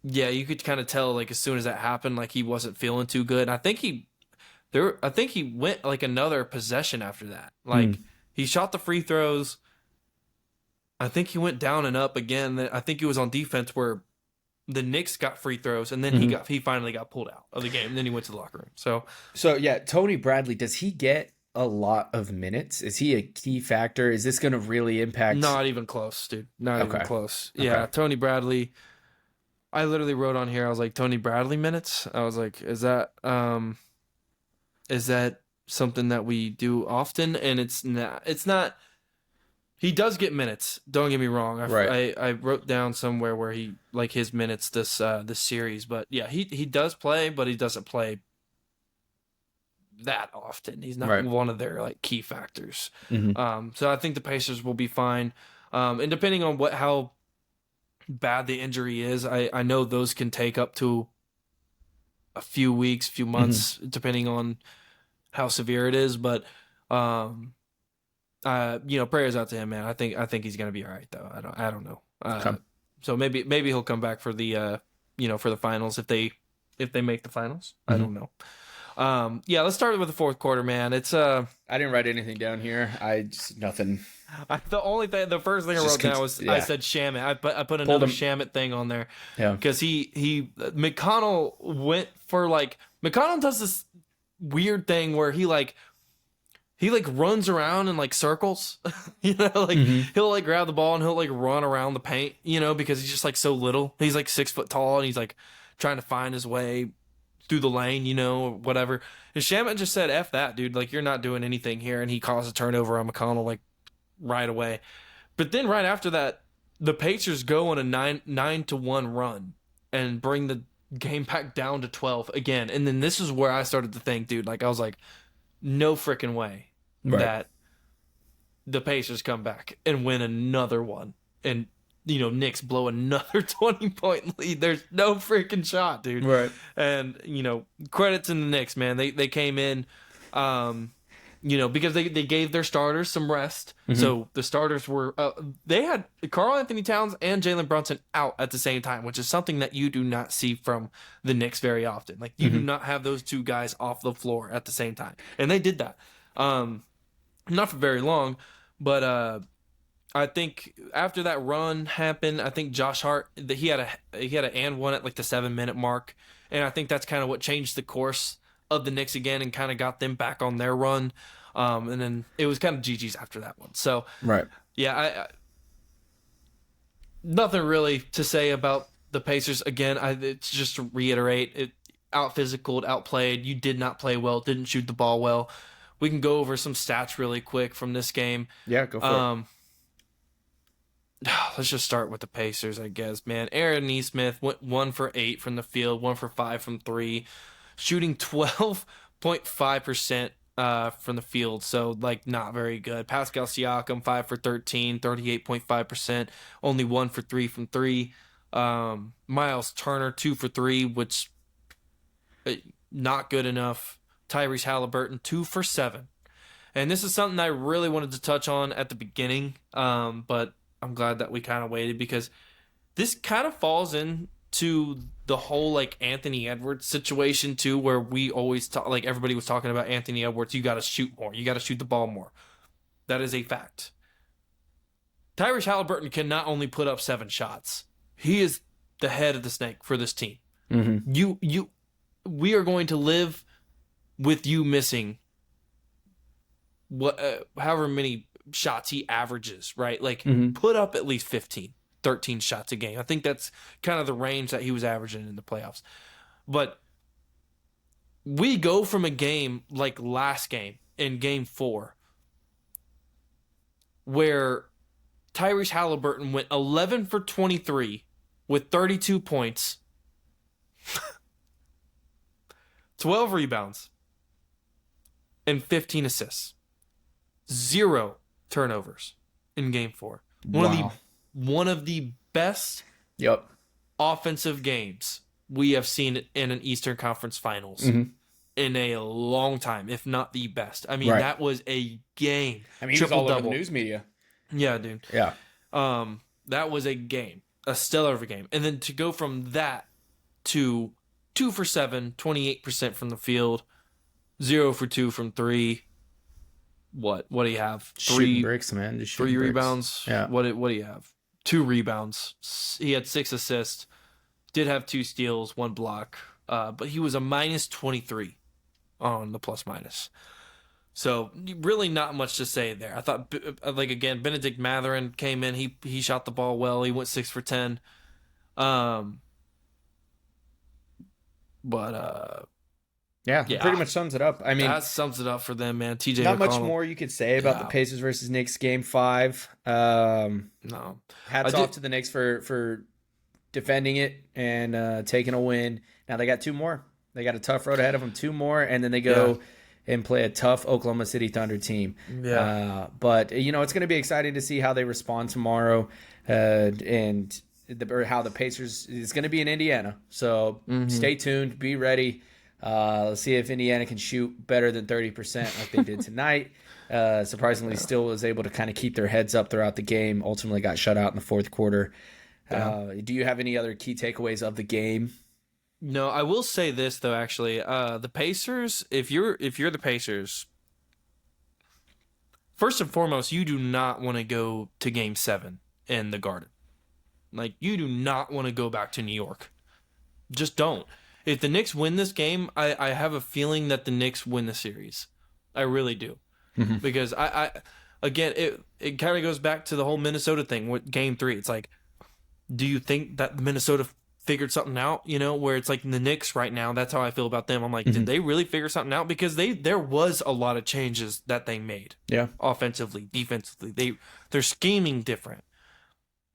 You could kind of tell like as soon as that happened, like he wasn't feeling too good. I think he went like another possession after that. Like he shot the free throws. I think he went down and up again. I think he was on defense where the Knicks got free throws, and then he finally got pulled out of the game, and then he went to the locker room. So yeah, Tony Bradley, does he get a lot of minutes? Is he a key factor? Is this going to really impact? Not even close, dude. Not even close. Okay. Yeah, Tony Bradley. I literally wrote on here, I was like, Tony Bradley minutes? I was like, is that something that we do often? And it's not. He does get minutes. Don't get me wrong. I wrote down somewhere where he like his minutes this series, but yeah, he does play, but he doesn't play that often. He's not one of their like key factors. So I think the Pacers will be fine. And depending on how bad the injury is, I know those can take up to a few weeks, few months, depending on how severe it is. But prayers out to him, man. I think he's gonna be all right though. I don't know. So maybe he'll come back for the for the finals if they make the finals. I don't know. Let's start with the fourth quarter, man. It's I didn't write anything down here. Nothing. The first thing I wrote down was I said Shamit. I put another Shamit thing on there. Yeah. Because McConnell went for like McConnell does this weird thing where he runs around in like circles, he'll like grab the ball and he'll like run around the paint, because he's just like so little. He's like 6 foot tall and he's like trying to find his way through the lane, or whatever. And Shamit just said, F that, dude. Like, you're not doing anything here. And he caused a turnover on McConnell like right away. But then right after that, the Pacers go on a 9-1 run and bring the game back down to 12 again. And then this is where I started to think, dude, like I was like, no freaking way that the Pacers come back and win another one and Knicks blow another 20-point lead. There's no freaking shot, dude. Right. And, credit to the Knicks, man. They came in, because they gave their starters some rest. Mm-hmm. So the starters were, they had Karl Anthony Towns and Jalen Brunson out at the same time, which is something that you do not see from the Knicks very often. Like, you do not have those two guys off the floor at the same time. And they did that. Not for very long, but I think after that run happened, I think Josh Hart, he had an and one at like the 7-minute mark, and I think that's kind of what changed the course of the Knicks again and kind of got them back on their run. And then it was kind of GG's after that one. So right, yeah, I nothing really to say about the Pacers. Again, it's just to reiterate, it out physicaled, outplayed. You did not play well, didn't shoot the ball well. We can go over some stats really quick from this game. Yeah, go for it. Let's just start with the Pacers, I guess, man. Aaron Nesmith went 1 for 8 from the field, 1 for 5 from 3, shooting 12.5% from the field, so, like, not very good. Pascal Siakam, 5 for 13, 38.5%, only 1 for 3 from 3. Miles Turner, 2 for 3, which, not good enough. Tyrese Halliburton, 2 for 7. And this is something I really wanted to touch on at the beginning, but I'm glad that we kind of waited because this kind of falls into the whole like Anthony Edwards situation too, where we always talk, like everybody was talking about Anthony Edwards. You got to shoot more. You got to shoot the ball more. That is a fact. Tyrese Halliburton can not only put up 7 shots. He is the head of the snake for this team. Mm-hmm. We are going to live with you missing however many shots he averages, right? Like, put up at least 15, 13 shots a game. I think that's kind of the range that he was averaging in the playoffs. But we go from a game like last game in game 4 where Tyrese Halliburton went 11 for 23 with 32 points, 12 rebounds, and 15 assists. 0 turnovers in game 4. One of the best offensive games we have seen in an Eastern Conference Finals in a long time, if not the best. I mean, that was a game. I mean, he was all over the news media. Yeah, dude. Yeah. That was a game, a stellar of a game. And then to go from that to 2 for 7, 28% from the field, 0 for 2 from 3. What do you have? 3 shooting bricks, man. Just 3 rebounds. Yeah. What do you have? 2 rebounds. He had 6 assists. Did have 2 steals, 1 block. But he was a minus 23 on the plus minus. So really not much to say there. I thought, like, again, Benedict Mathurin came in. He shot the ball well. He went 6 for 10. Yeah, pretty much sums it up. I mean, that sums it up for them, man. TJ not McConnell. much more you could say about the Pacers versus Knicks game 5. No. Hats off to the Knicks for defending it and taking a win. Now they got 2 more. They got a tough road ahead of them, 2 more, and then they go and play a tough Oklahoma City Thunder team. Yeah. But it's going to be exciting to see how they respond tomorrow, and how the Pacers. It's going to be in Indiana, so stay tuned, be ready. Let's see if Indiana can shoot better than 30% like they did tonight. Surprisingly, still was able to kind of keep their heads up throughout the game. Ultimately got shut out in the 4th quarter. Do you have any other key takeaways of the game? No, I will say this though. Actually, the Pacers. If you're the Pacers, first and foremost, you do not want to go to Game 7 in the Garden. Like, you do not want to go back to New York. Just don't. If the Knicks win this game, I have a feeling that the Knicks win the series. I really do. Because again, it kind of goes back to the whole Minnesota thing with Game 3. It's like, do you think that Minnesota figured something out? Where it's like the Knicks right now, that's how I feel about them. I'm like, did they really figure something out? Because there was a lot of changes that they made. Yeah. Offensively, defensively. They're scheming different.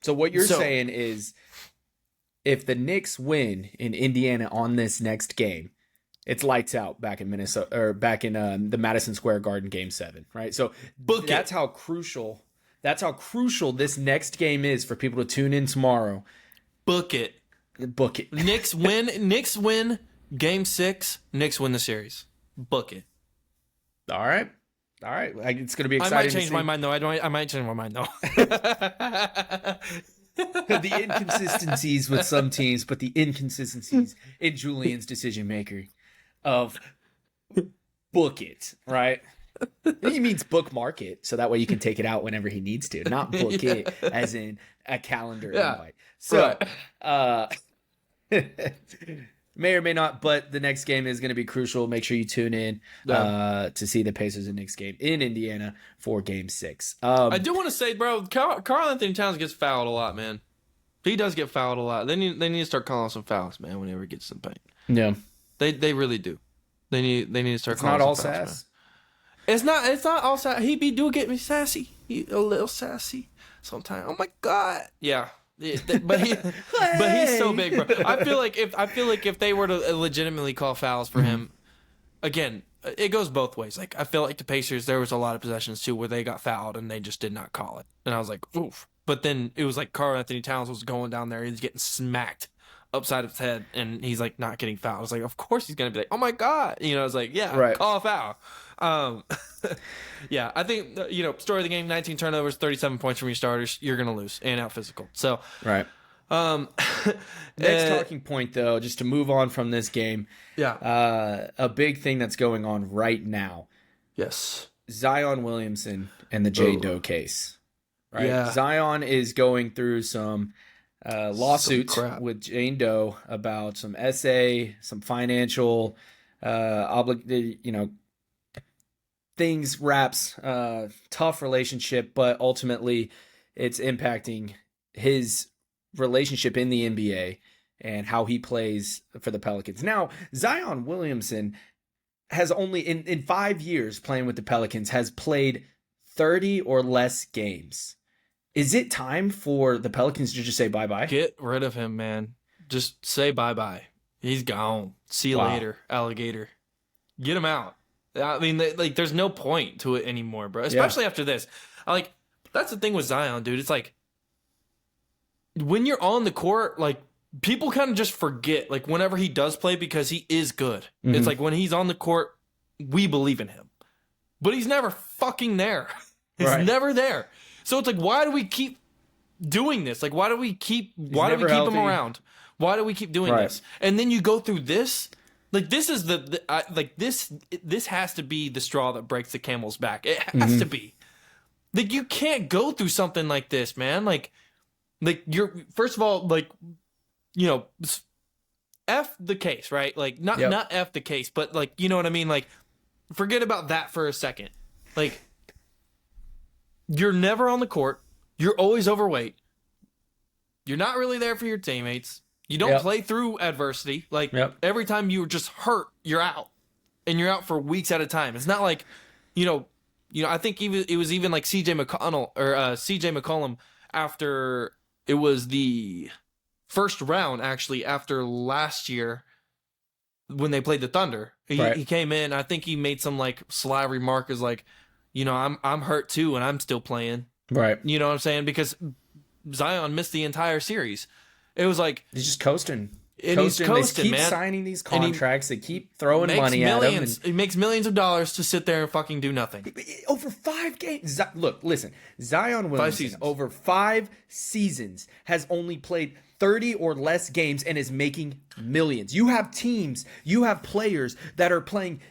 So what you're saying is, if the Knicks win in Indiana on this next game, it's lights out back in Minnesota or back in the Madison Square Garden Game 7, right? So that's how crucial That's how crucial this next game is for people to tune in tomorrow. Book it. Book it. Knicks win. Knicks win Game 6. Knicks win the series. Book it. All right. It's going to be exciting. I might change my mind though. I might change my mind though. The inconsistencies with some teams, but the inconsistencies in Julian's decision maker of book it, right? He means bookmark it, so that way you can take it out whenever he needs to, not book it as in a calendar invite. So, may or may not, but the next game is going to be crucial. Make sure you tune in to see the Pacers and Knicks game in Indiana for Game 6. I do want to say, bro, Karl Anthony Towns gets fouled a lot, man. He does get fouled a lot. They need to start calling some fouls, man, whenever he gets some paint. Yeah. They really do. They need to start calling some some fouls. It's not all sass. It's not all sass. He do get me sassy. He a little sassy sometimes. Oh my God. Yeah. But he's so big, bro. I feel like if they were to legitimately call fouls for him, again, it goes both ways. Like I feel like the Pacers, there was a lot of possessions too where they got fouled and they just did not call it, and I was like, oof. But then it was like Karl Anthony Towns was going down there, he's getting smacked upside of his head, and he's like not getting fouled. I was like, of course he's gonna be like, oh my God, I was like, yeah, right. Call a foul. Yeah, I think story of the game: 19 turnovers, 37 points from your starters. You're gonna lose and out physical. So right. Next talking point, though, just to move on from this game. Yeah. A big thing that's going on right now. Yes. Zion Williamson and the J. Doe case. Right. Yeah. Zion is going through some lawsuits with Jane Doe about some essay, some financial things, raps, tough relationship, but ultimately it's impacting his relationship in the NBA and how he plays for the Pelicans. Now, Zion Williamson has only in 5 years playing with the Pelicans has played 30 or less games. Is it time for the Pelicans to just say bye-bye? Get rid of him, man. Just say bye-bye. He's gone. See you later, alligator. Get him out. I mean, there's no point to it anymore, bro. Especially after this. That's the thing with Zion, dude. It's like, when you're on the court, like, people kind of just forget, like, whenever he does play, because he is good. Mm-hmm. It's like, when he's on the court, we believe in him. But he's never fucking there. He's never there. So it's like, why do we keep doing this? Like, why do we keep him around? Why do we keep doing this? And then you go through this. Like, this is this has to be the straw that breaks the camel's back. It has to be. Like, you can't go through something like this, man. Like you're, first of all, like, F the case, right? Like, not F the case, but, like, you know what I mean? Like, forget about that for a second. Like, you're never on the court. You're always overweight. You're not really there for your teammates. You don't play through adversity. Like, every time you were just hurt, you're out. And you're out for weeks at a time. It's not like, I think it was even like CJ McCollum after it was the first round, actually, after last year when they played the Thunder. He came in. I think he made some, like, sly remark as, like, I'm hurt too and I'm still playing. Right. You know what I'm saying? Because Zion missed the entire series. It was like, he's just coasting. He's coasting, they keep man. signing these contracts. They keep throwing money at him. He makes millions of dollars to sit there and fucking do nothing. Over 5 games. Look, listen. Zion Williamson, over 5 seasons, has only played 30 or less games and is making millions. You have teams, you have players that are playing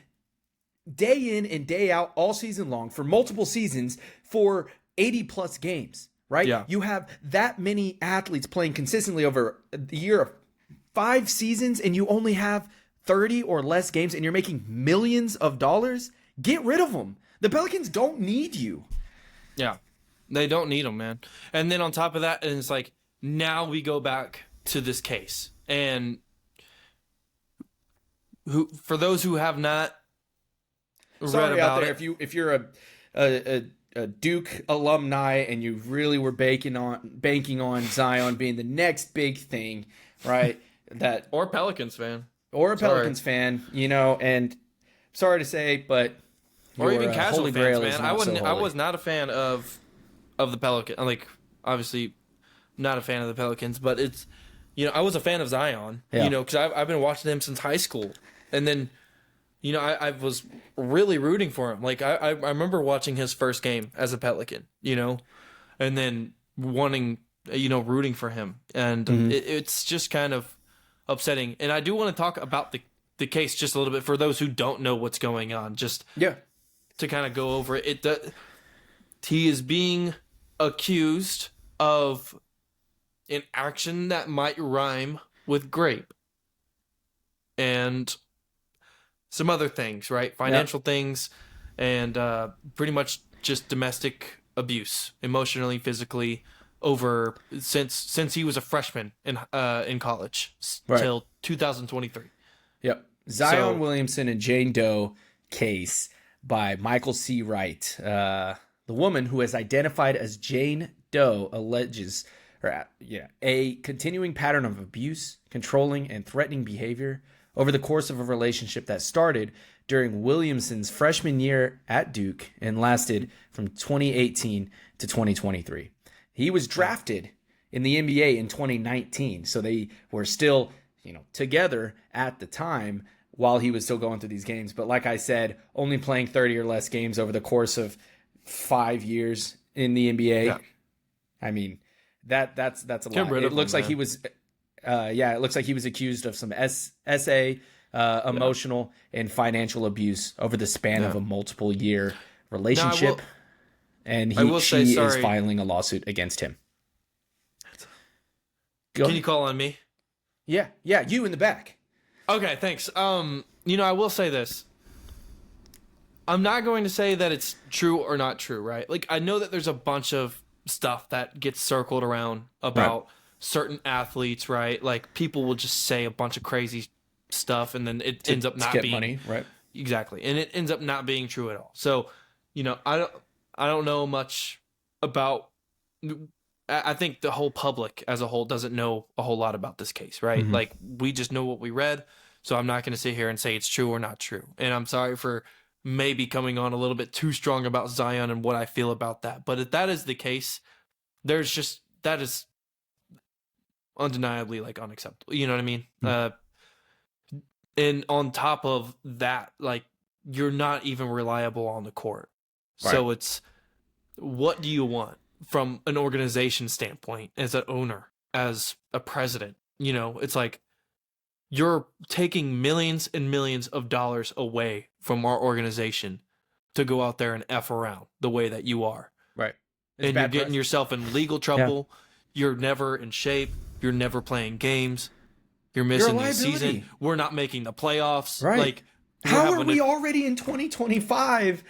day in and day out all season long for multiple seasons for 80-plus games. Right? Yeah. You have that many athletes playing consistently over a year of 5 seasons, and you only have 30 or less games, and you're making millions of dollars. Get rid of them. The Pelicans don't need you. Yeah. They don't need them, man. And then on top of that, it's like, now we go back to this case. And for those who have not read about it. If you're a Duke alumni and you really were banking on Zion being the next big thing, right? Or Pelicans fan. And sorry to say, but or even casual fans, man. I was not a fan of of the Pelicans. Like, obviously, not a fan of the Pelicans, but it's, I was a fan of Zion, because I've been watching him since high school. And then, I was really rooting for him. Like, I remember watching his first game as a Pelican, and then wanting, rooting for him. And it's just kind of upsetting. And I do want to talk about the case just a little bit for those who don't know what's going on. Just to kind of go over it. He is being accused of an action that might rhyme with grape and some other things, right? Financial things, and pretty much just domestic abuse, emotionally, physically, over since he was a freshman in college till 2023. Yep. Zion Williamson and Jane Doe case by Michael C. Wright. The woman who is identified as Jane Doe alleges a continuing pattern of abuse, controlling, and threatening behavior over the course of a relationship that started during Williamson's freshman year at Duke and lasted from 2018 to 2023. He was drafted in the NBA in 2019, so they were still, together at the time while he was still going through these games. But like I said, only playing 30 or less games over the course of 5 years in the NBA. Yeah. I mean, that's a lot. It looks like he was, it looks like he was accused of some emotional and financial abuse over the span of a multiple year relationship. And she is filing a lawsuit against him. Can you call on me? Yeah, you in the back. Okay, thanks. I will say this. I'm not going to say that it's true or not true, right? Like, I know that there's a bunch of stuff that gets circled around about certain athletes, right? Like, people will just say a bunch of crazy stuff, and then it ends up not being money, right? Exactly, and it ends up not being true at all. So, I don't know much about. I think the whole public as a whole doesn't know a whole lot about this case, right? Mm-hmm. Like, we just know what we read, so I'm not going to sit here and say it's true or not true. And I'm sorry for maybe coming on a little bit too strong about Zion and what I feel about that. But if that is the case, that is undeniably, like, unacceptable. You know what I mean? Mm-hmm. And on top of that, like, you're not even reliable on the court. Right. So it's, what do you want from an organization standpoint, as an owner, as a president? It's like, you're taking millions and millions of dollars away from our organization to go out there and F around the way that you are. Right. And you're getting yourself in legal trouble. Yeah. You're never in shape. You're never playing games. You're missing the season. We're not making the playoffs. Right. Like, how are we already in 2025,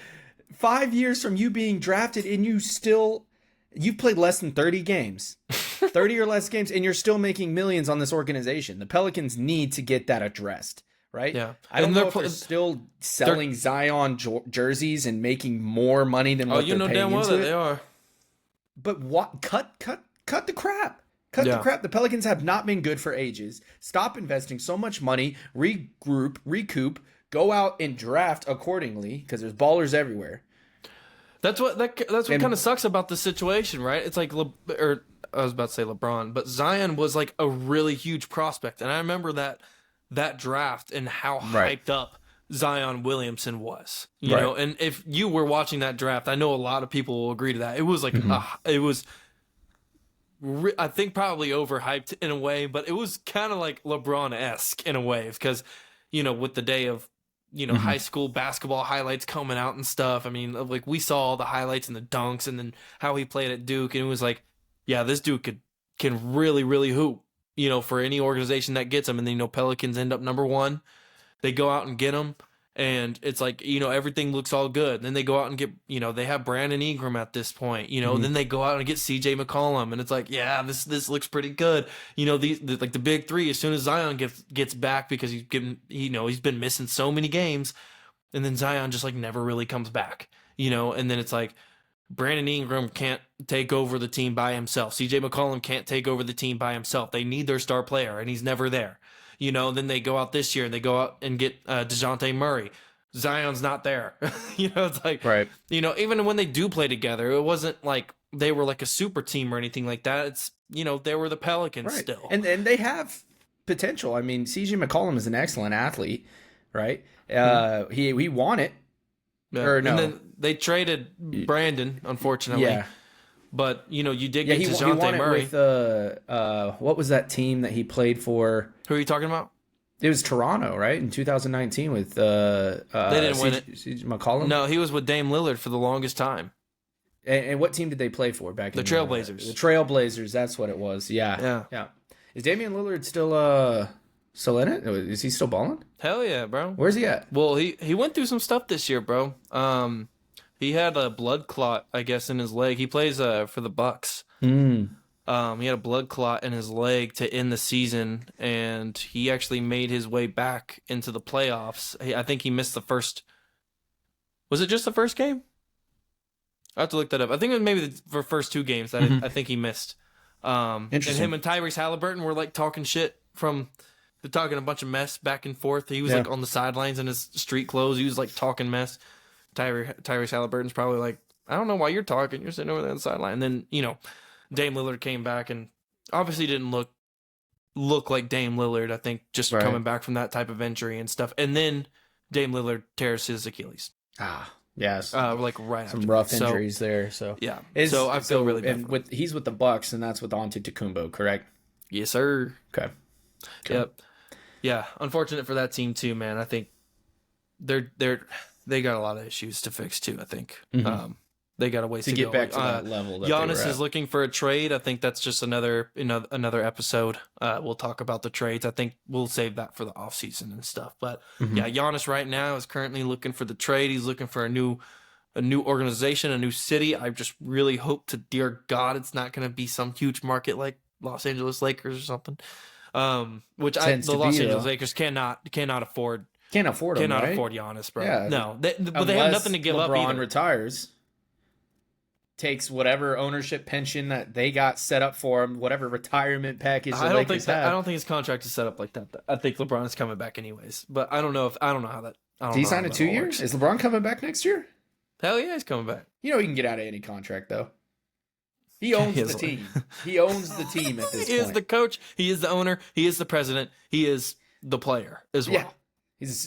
5 years from you being drafted, and you've played less than 30 games, 30 or less games, and you're still making millions on this organization? The Pelicans need to get that addressed, right? Yeah. I don't know if they're still selling Zion jerseys and making more money than what they're paying damn well into it. They are. But what? Cut the crap. Cut the crap. The Pelicans have not been good for ages. Stop investing so much money. Recoup. Go out and draft accordingly, because there's ballers everywhere. That's what kind of sucks about the situation, right? It's like, I was about to say LeBron, but Zion was like a really huge prospect, and I remember that draft and how hyped up Zion Williamson was, you know. And if you were watching that draft, I know a lot of people will agree to that. It was like I think probably overhyped in a way, but it was kind of like LeBron-esque in a way, because with the day of high school basketball highlights coming out and stuff. I mean, like, we saw all the highlights and the dunks and then how he played at Duke, and it was like, yeah, this dude can really, really hoop, for any organization that gets him. And then, Pelicans end up number one. They go out and get him, and it's like, everything looks all good. Then they go out and get, they have Brandon Ingram at this point, then they go out and get CJ McCollum, and it's like, yeah, this looks pretty good. Like the big three, as soon as Zion gets back, because he's been missing so many games, and then Zion just, like, never really comes back, and then it's like, Brandon Ingram can't take over the team by himself. CJ McCollum can't take over the team by himself. They need their star player, and he's never there. Then they go out this year and they go out and get DeJounte Murray. Zion's not there. It's like, even when they do play together, it wasn't like they were like a super team or anything like that. It's, they were the Pelicans Right. still. And they have potential. I mean, CJ McCollum is an excellent athlete, right? He won it. Yeah. Or no. And then they traded Brandon, unfortunately. Yeah. But, you did get he DeJounte won it Murray. with, what was that team that he played for? Who are you talking about? It was Toronto, right? In 2019 with they didn't win it. CJ McCollum? No, he was with Dame Lillard for the longest time. And what team did they play for back in the Trailblazers? The Trailblazers, that's what it was. Yeah. Is Damian Lillard still in it? Is he still balling? Hell yeah, bro. Where's he at? Well, he went through some stuff this year, bro. He had a blood clot, I guess, in his leg. He plays for the Bucks. He had a blood clot in his leg to end the season, and he actually made his way back into the playoffs. I think he missed the first. Was it just the first game? I have to look that up. I think it was maybe the first 2 games that I think he missed. And him and Tyrese Halliburton were like talking shit they're talking a bunch of mess back and forth. He was like on the sidelines in his street clothes. He was like talking mess. Tyrese Halliburton's probably like, I don't know why you're talking. You're sitting over there on the sideline. And then, Dame Lillard came back and obviously didn't look like Dame Lillard, I think, just coming back from that type of injury and stuff. And then Dame Lillard tears his Achilles. Yes. Like right some after rough that. injuries there. So yeah. So I feel really bad. And he's with the Bucks, and that's with Antetokounmpo, correct? Yes, sir. Okay. Yep. Yeah. Unfortunate for that team too, man. I think they got a lot of issues to fix too. I think they got a ways to get go. Back to that level. That Giannis is looking for a trade. I think that's just another episode. We'll talk about the trades. I think we'll save that for the offseason and stuff. But yeah, Giannis right now is currently looking for the trade. He's looking for a new organization, a new city. I just really hope to dear God it's not going to be some huge market like Los Angeles Lakers or something. Which the Los Angeles Lakers cannot afford. Can't afford him, Cannot right? afford Giannis, bro. Yeah. No, but they have nothing to give up LeBron either. retires, takes whatever ownership pension that they got set up for him, whatever retirement package the Lakers have. I don't think his contract is set up like that. I think LeBron is coming back anyways. But I don't know how that. Did he sign a 2 years? Is LeBron coming back next year? Hell yeah, he's coming back. He can get out of any contract though. He owns the team. He owns the team at this point. He is the coach. He is the owner. He is the president. He is the player as well. Yeah. He's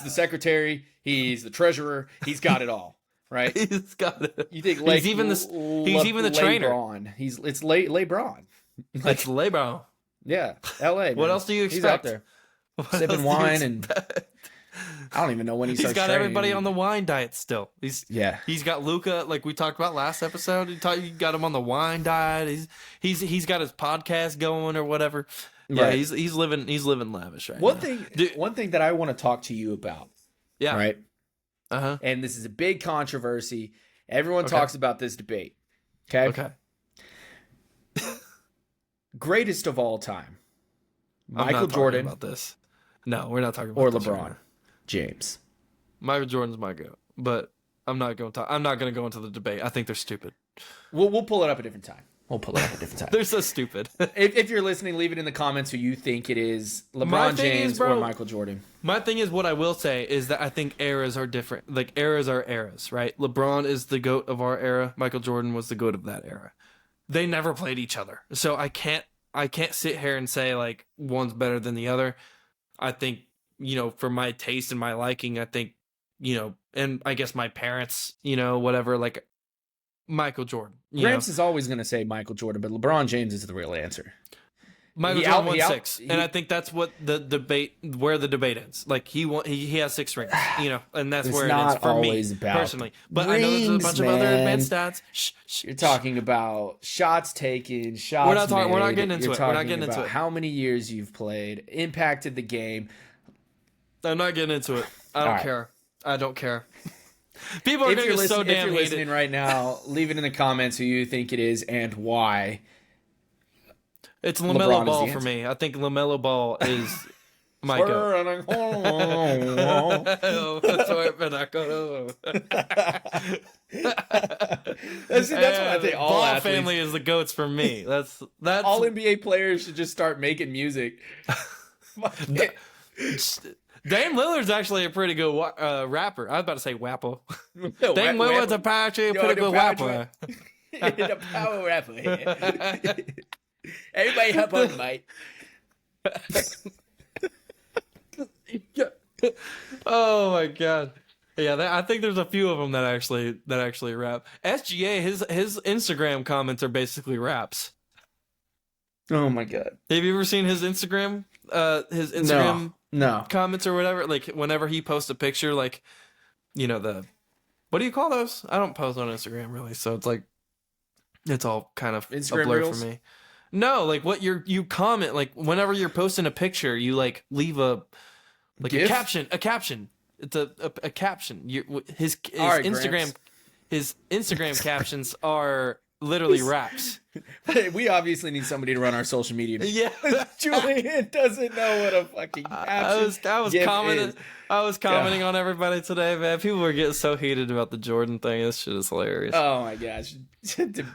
the secretary. He's the treasurer. He's got it all, right? He's got it. You think he's even the trainer. It's LeBron. It's LeBron. Yeah, L.A. What else do you expect? He's out there sipping wine, and I don't even know when he starts. He's got training. everybody on the wine diet still. He's got Luka, like we talked about last episode. You got him on the wine diet. He's got his podcast going or whatever. Yeah, right. he's living lavish right now. One thing that I want to talk to you about. Yeah. Right. And this is a big controversy. Everyone talks about this debate. Okay. Greatest of all time. Michael Jordan about this. No, we're not talking about this. Or LeBron James. Michael Jordan's my goat, but I'm not going to go into the debate. I think they're stupid. We'll pull it up a different time. They're so stupid. If you're listening, leave it in the comments who you think it is, LeBron James or Michael Jordan. My thing is, what I will say is that I think eras are different. Like, eras are eras, right? LeBron is the GOAT of our era. Michael Jordan was the GOAT of that era. They never played each other. So I can't sit here and say, like, one's better than the other. I think, for my taste and my liking, I think, and I guess my parents, whatever, like, Michael Jordan. Gramps is always going to say Michael Jordan, but LeBron James is the real answer. Michael Jordan won 6, and I think that's what the debate ends. Like he has 6 rings, and that's where it ends for me personally. But rings, I know there's a bunch of other advanced stats. You're talking about shots taken, shots We're not getting made. into it. We're not getting into it. How many years you've played, impacted the game. I'm not getting into it. I don't care. People are going to get so damn If you're listening right now, leave it in the comments who you think it is and why. It's LaMelo Ball for me. I think LaMelo Ball is my goat. That's what I think. All Ball athletes, family is the goats for me. That's all NBA players should just start making music. Dame Lillard's actually a pretty good rapper. I was about to say wappo. Dame Lillard's a pretty good rapper. The power rapper here. Everybody hop on, mate. Oh my god. Yeah, I think there's a few of them that actually rap. SGA, his Instagram comments are basically raps. Oh my god. Have you ever seen his Instagram? No. Comments or whatever. Like whenever he posts a picture, like what do you call those? I don't post on Instagram really, so it's like it's all kind of Instagram a blur reels? for me. No, like what you comment, like whenever you're posting a picture, you like leave a GIF? a caption. It's a caption. His right, Instagram Gramps. his Instagram captions are literally raps. We obviously need somebody to run our social media. Yeah, Julian doesn't know what a fucking caption I was GIF commenting. is. I was commenting on everybody today, man. People were getting so heated about the Jordan thing. This shit is hilarious. Oh my gosh.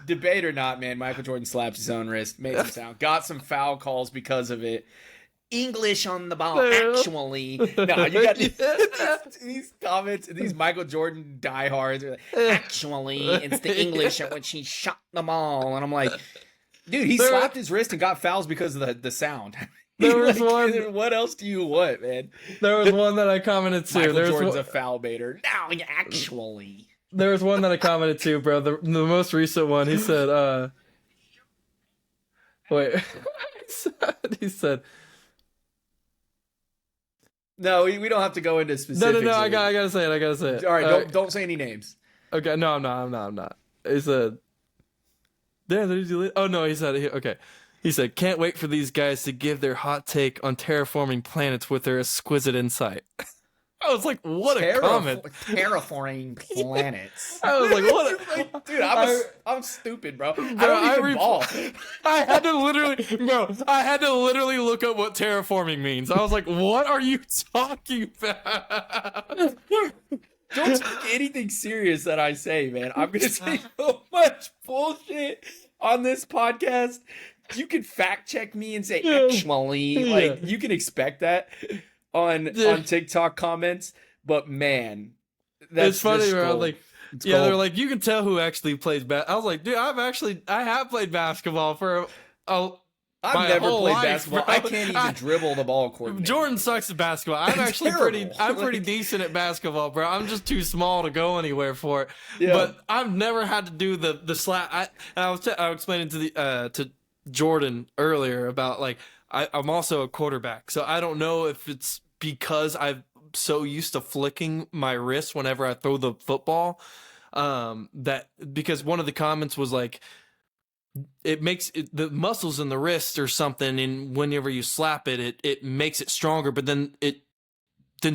Debate or not, man, Michael Jordan slapped his own wrist, made some sound, got some foul calls because of it. English on the ball, actually. No, you got these comments, these Michael Jordan diehards are like, actually, it's the English at which he shot the ball. And I'm like, dude, he slapped his wrist and got fouls because of the sound. There was one. What else do you want, man? There was one that I commented to. Michael Jordan's a foul baiter. No, actually. There was one that I commented to, bro. The most recent one, he said, wait. he said, no, we don't have to go into specifics. No, I gotta say it. All right, don't say any names. Okay, no, I'm not. He said, oh no, he said, okay. He said, can't wait for these guys to give their hot take on terraforming planets with their exquisite insight. I was like, what a comment. Terraforming planets. I was like, what a... Dude, I'm stupid, bro. I don't even ball. I had to literally look up what terraforming means. I was like, what are you talking about? Don't take anything serious that I say, man. I'm going to say so much bullshit on this podcast. You can fact check me and say, actually, like, you can expect that on TikTok comments, but man, that's it's funny, bro. gold. Like, it's yeah, gold. they're like, you can tell who actually plays I was like, dude, I have played basketball for I've never played life, basketball. bro. I can't even dribble the ball coordinate. Jordan sucks at basketball. I'm actually pretty decent at basketball, bro. I'm just too small to go anywhere for it. Yeah. But I've never had to do the slap. I was explaining to Jordan earlier about like I'm also a quarterback, so I don't know if it's because I'm so used to flicking my wrist whenever I throw the football, because one of the comments was like, it makes the muscles in the wrist or something, and whenever you slap it makes it stronger, but then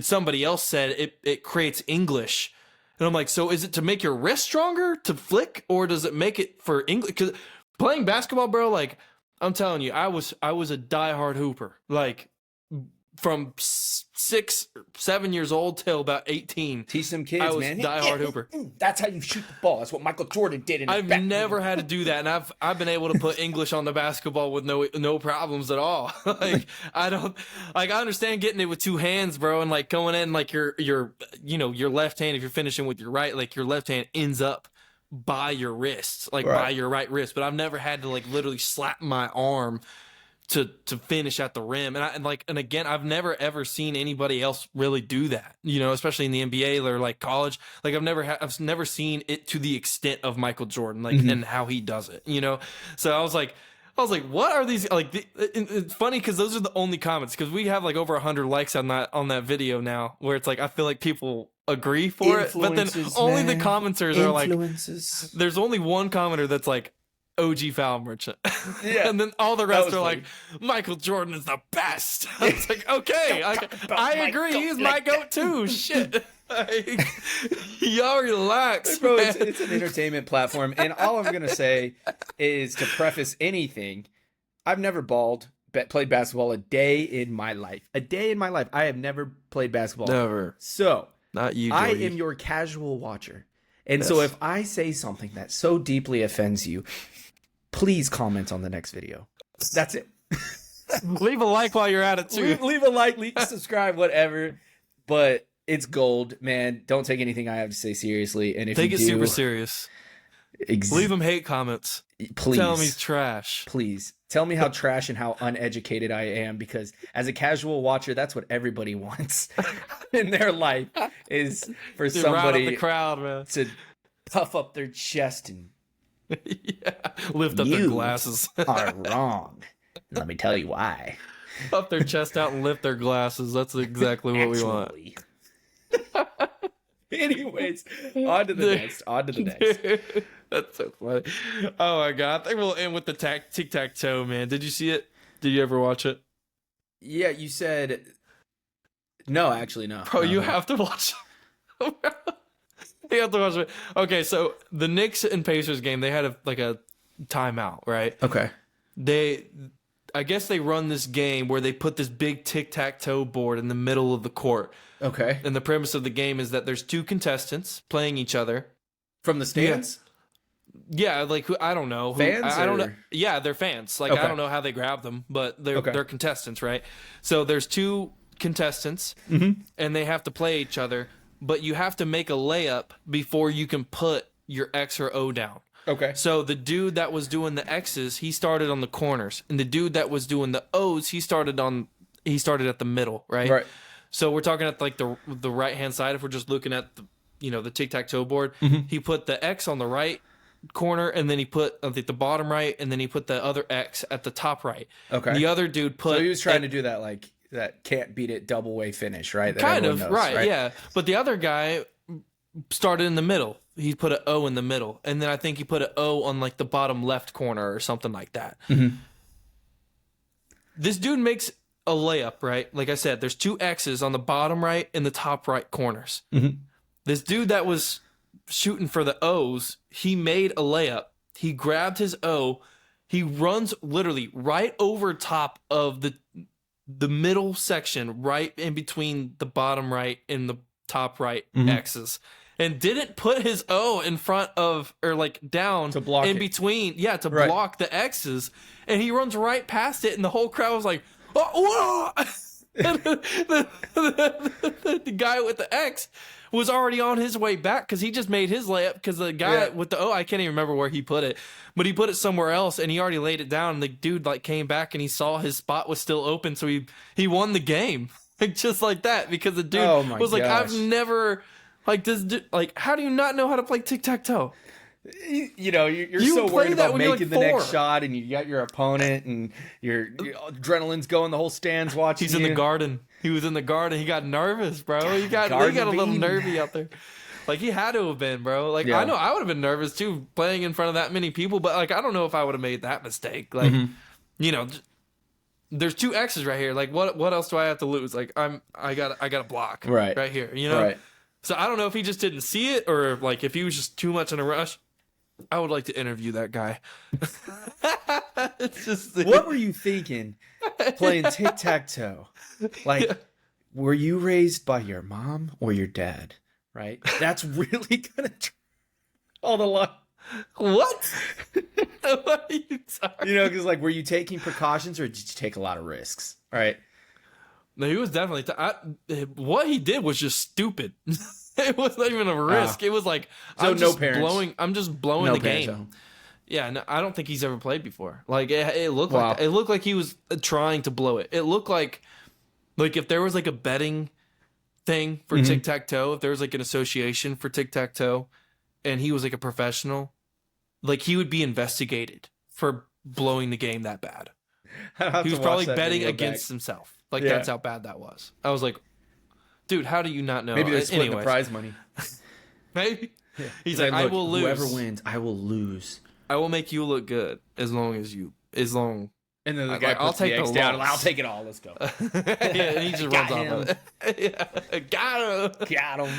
somebody else said it creates English. And I'm like, so is it to make your wrist stronger to flick, or does it make it for English? Because playing basketball, bro, like, I'm telling you, I was a diehard hooper. Like, from 6 or 7 years old till about 18. Teach some kids, I was man. diehard hooper. That's how you shoot the ball. That's what Michael Jordan did. I've never had to do that, and I've been able to put English on the basketball with no problems at all. Like, I understand getting it with two hands, bro, and like going in like your left hand, if you're finishing with your right, like your left hand ends up by your wrist, like by your right wrist. But I've never had to like literally slap my arm to finish at the rim. And again, I've never ever seen anybody else really do that, especially in the NBA or like college. Like I've never seen it to the extent of Michael Jordan, like, and how he does it, So I was like, what are these? Like, it's funny because those are the only comments, because we have like over 100 likes on that video now, where it's like, I feel like people agree for it, but then only the commenters are like, there's only one commenter that's like, OG foul merchant. Yeah. And then all the rest are like, Michael Jordan is the best. I was like, okay, I agree. He's my GOAT too. Shit. Like, y'all relax. Bro, it's an entertainment platform. And all I'm going to say is, to preface anything, I've never played basketball a day in my life. I have never played basketball. Never. So, not you, I am your casual watcher. And so if I say something that so deeply offends you, please comment on the next video. That's it. Leave a like while you're at it too. Leave a like, subscribe, whatever. But it's gold, man. Don't take anything I have to say seriously. And if take you it super serious. Leave him hate comments. Please. Tell him he's trash. Please. Tell me how trash and how uneducated I am, because as a casual watcher, that's what everybody wants in their life, is for somebody the crowd, man, to puff up their chest and lift up their glasses. Are wrong. Let me tell you why. Puff their chest out and lift their glasses. That's exactly what we want. Anyways, on to the next. That's so funny. Oh my god! I think we'll end with the tic-tac-toe, man. Did you see it? Did you ever watch it? Yeah, you said no. Actually, no. Bro, you no. have to watch it. You have to watch it. Okay, so the Knicks and Pacers game, they had a timeout, right? Okay. I guess they run this game where they put this big tic-tac-toe board in the middle of the court. Okay. And the premise of the game is that there's two contestants playing each other. From the stands? Yeah, like, I don't know. Fans? I don't know. Yeah, they're fans. Like, okay. I don't know how they grab them, but they're contestants, right? So there's two contestants, and they have to play each other, but you have to make a layup before you can put your X or O down. Okay. So the dude that was doing the X's, he started on the corners, and the dude that was doing the O's, he started at the middle, right? Right. So we're talking at like the right hand side. If we're just looking at the tic-tac-toe board, he put the X on the right corner, and then he put at the bottom right, and then he put the other X at the top right. Okay. The other dude put. So he was trying to do that like that can't beat it double way finish, right? That kind of knows, right, yeah. But the other guy started in the middle. He put an O in the middle, and then I think he put an O on like the bottom left corner or something like that. This dude makes a layup, right? Like I said, there's two X's on the bottom right and the top right corners. This dude that was shooting for the O's, he made a layup. He grabbed his O. He runs literally right over top of the middle section, right in between the bottom right and the top right X's. And didn't put his O in front of, or like down to block in it. between, block the X's. And he runs right past it, and the whole crowd was like, "Oh, whoa!" And the guy with the X was already on his way back because he just made his layup, because the guy with the O, I can't even remember where he put it, but he put it somewhere else, and he already laid it down, and the dude like came back and he saw his spot was still open, so he won the game. Like, just like that, because the dude was like, I've never... Like, how do you not know how to play tic-tac-toe? You know, you're so worried about making the next shot, and you got your opponent, and your adrenaline's going, the whole stand's watching. He's in the garden. He was in the garden. He got nervous, bro. He got a little nervy out there. Like, he had to have been, bro. Like, I know I would have been nervous, too, playing in front of that many people, but, like, I don't know if I would have made that mistake. Like, you know... There's two X's right here. Like, what else do I have to lose? Like, I got a block right here, you know? Right. So I don't know if he just didn't see it, or like if he was just too much in a rush. I would like to interview that guy. It's just what were you thinking playing tic-tac-toe? Like, were you raised by your mom or your dad? Right? That's really gonna all the luck. What? What are you talking? You know, because like, were you taking precautions, or did you take a lot of risks? Right. No, he was definitely... what he did was just stupid. It was not even a risk. It was like, I'm just blowing the game. Yeah, no, I don't think he's ever played before. Like, it looked like he was trying to blow it. It looked like if there was like a betting thing for tic-tac-toe, if there was like an association for tic-tac-toe, and he was like a professional, like, he would be investigated for blowing the game that bad. He was probably betting against himself. Like, that's how bad that was. I was like, dude, how do you not know? Maybe they're splitting the prize money. Maybe. Yeah. He's like, I will lose. Whoever wins, I will lose. I will make you look good as long. And then the guy puts the X down. I'll take it all. Let's go. And he just runs off of it. Got him.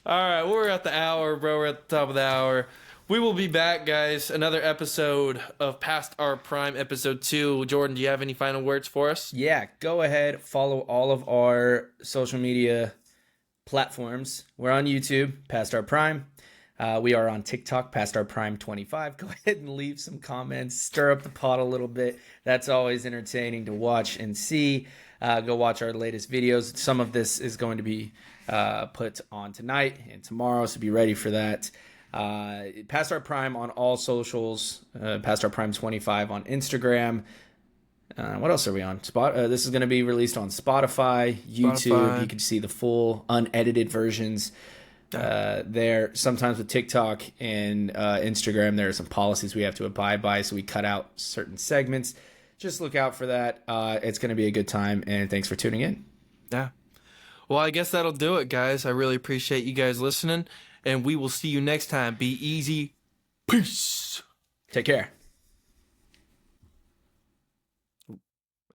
All right, we're at the hour, bro. We're at the top of the hour. We will be back, guys. Another episode of Past Our Prime, episode 2. Jordan, do you have any final words for us? Yeah, go ahead. Follow all of our social media platforms. We're on YouTube, Past Our Prime. We are on TikTok, Past Our Prime 25. Go ahead and leave some comments. Stir up the pot a little bit. That's always entertaining to watch and see. Go watch our latest videos. Some of this is going to be put on tonight and tomorrow, so be ready for that. Past Our Prime on all socials. Past Our Prime 25 on Instagram. What else are we on? This is going to be released on Spotify, YouTube. You can see the full unedited versions there. Sometimes with TikTok and Instagram, there are some policies we have to abide by, so we cut out certain segments. Just look out for that. It's going to be a good time, and thanks for tuning in. Yeah. Well, I guess that'll do it, guys. I really appreciate you guys listening, and we will see you next time. Be easy. Peace. Take care.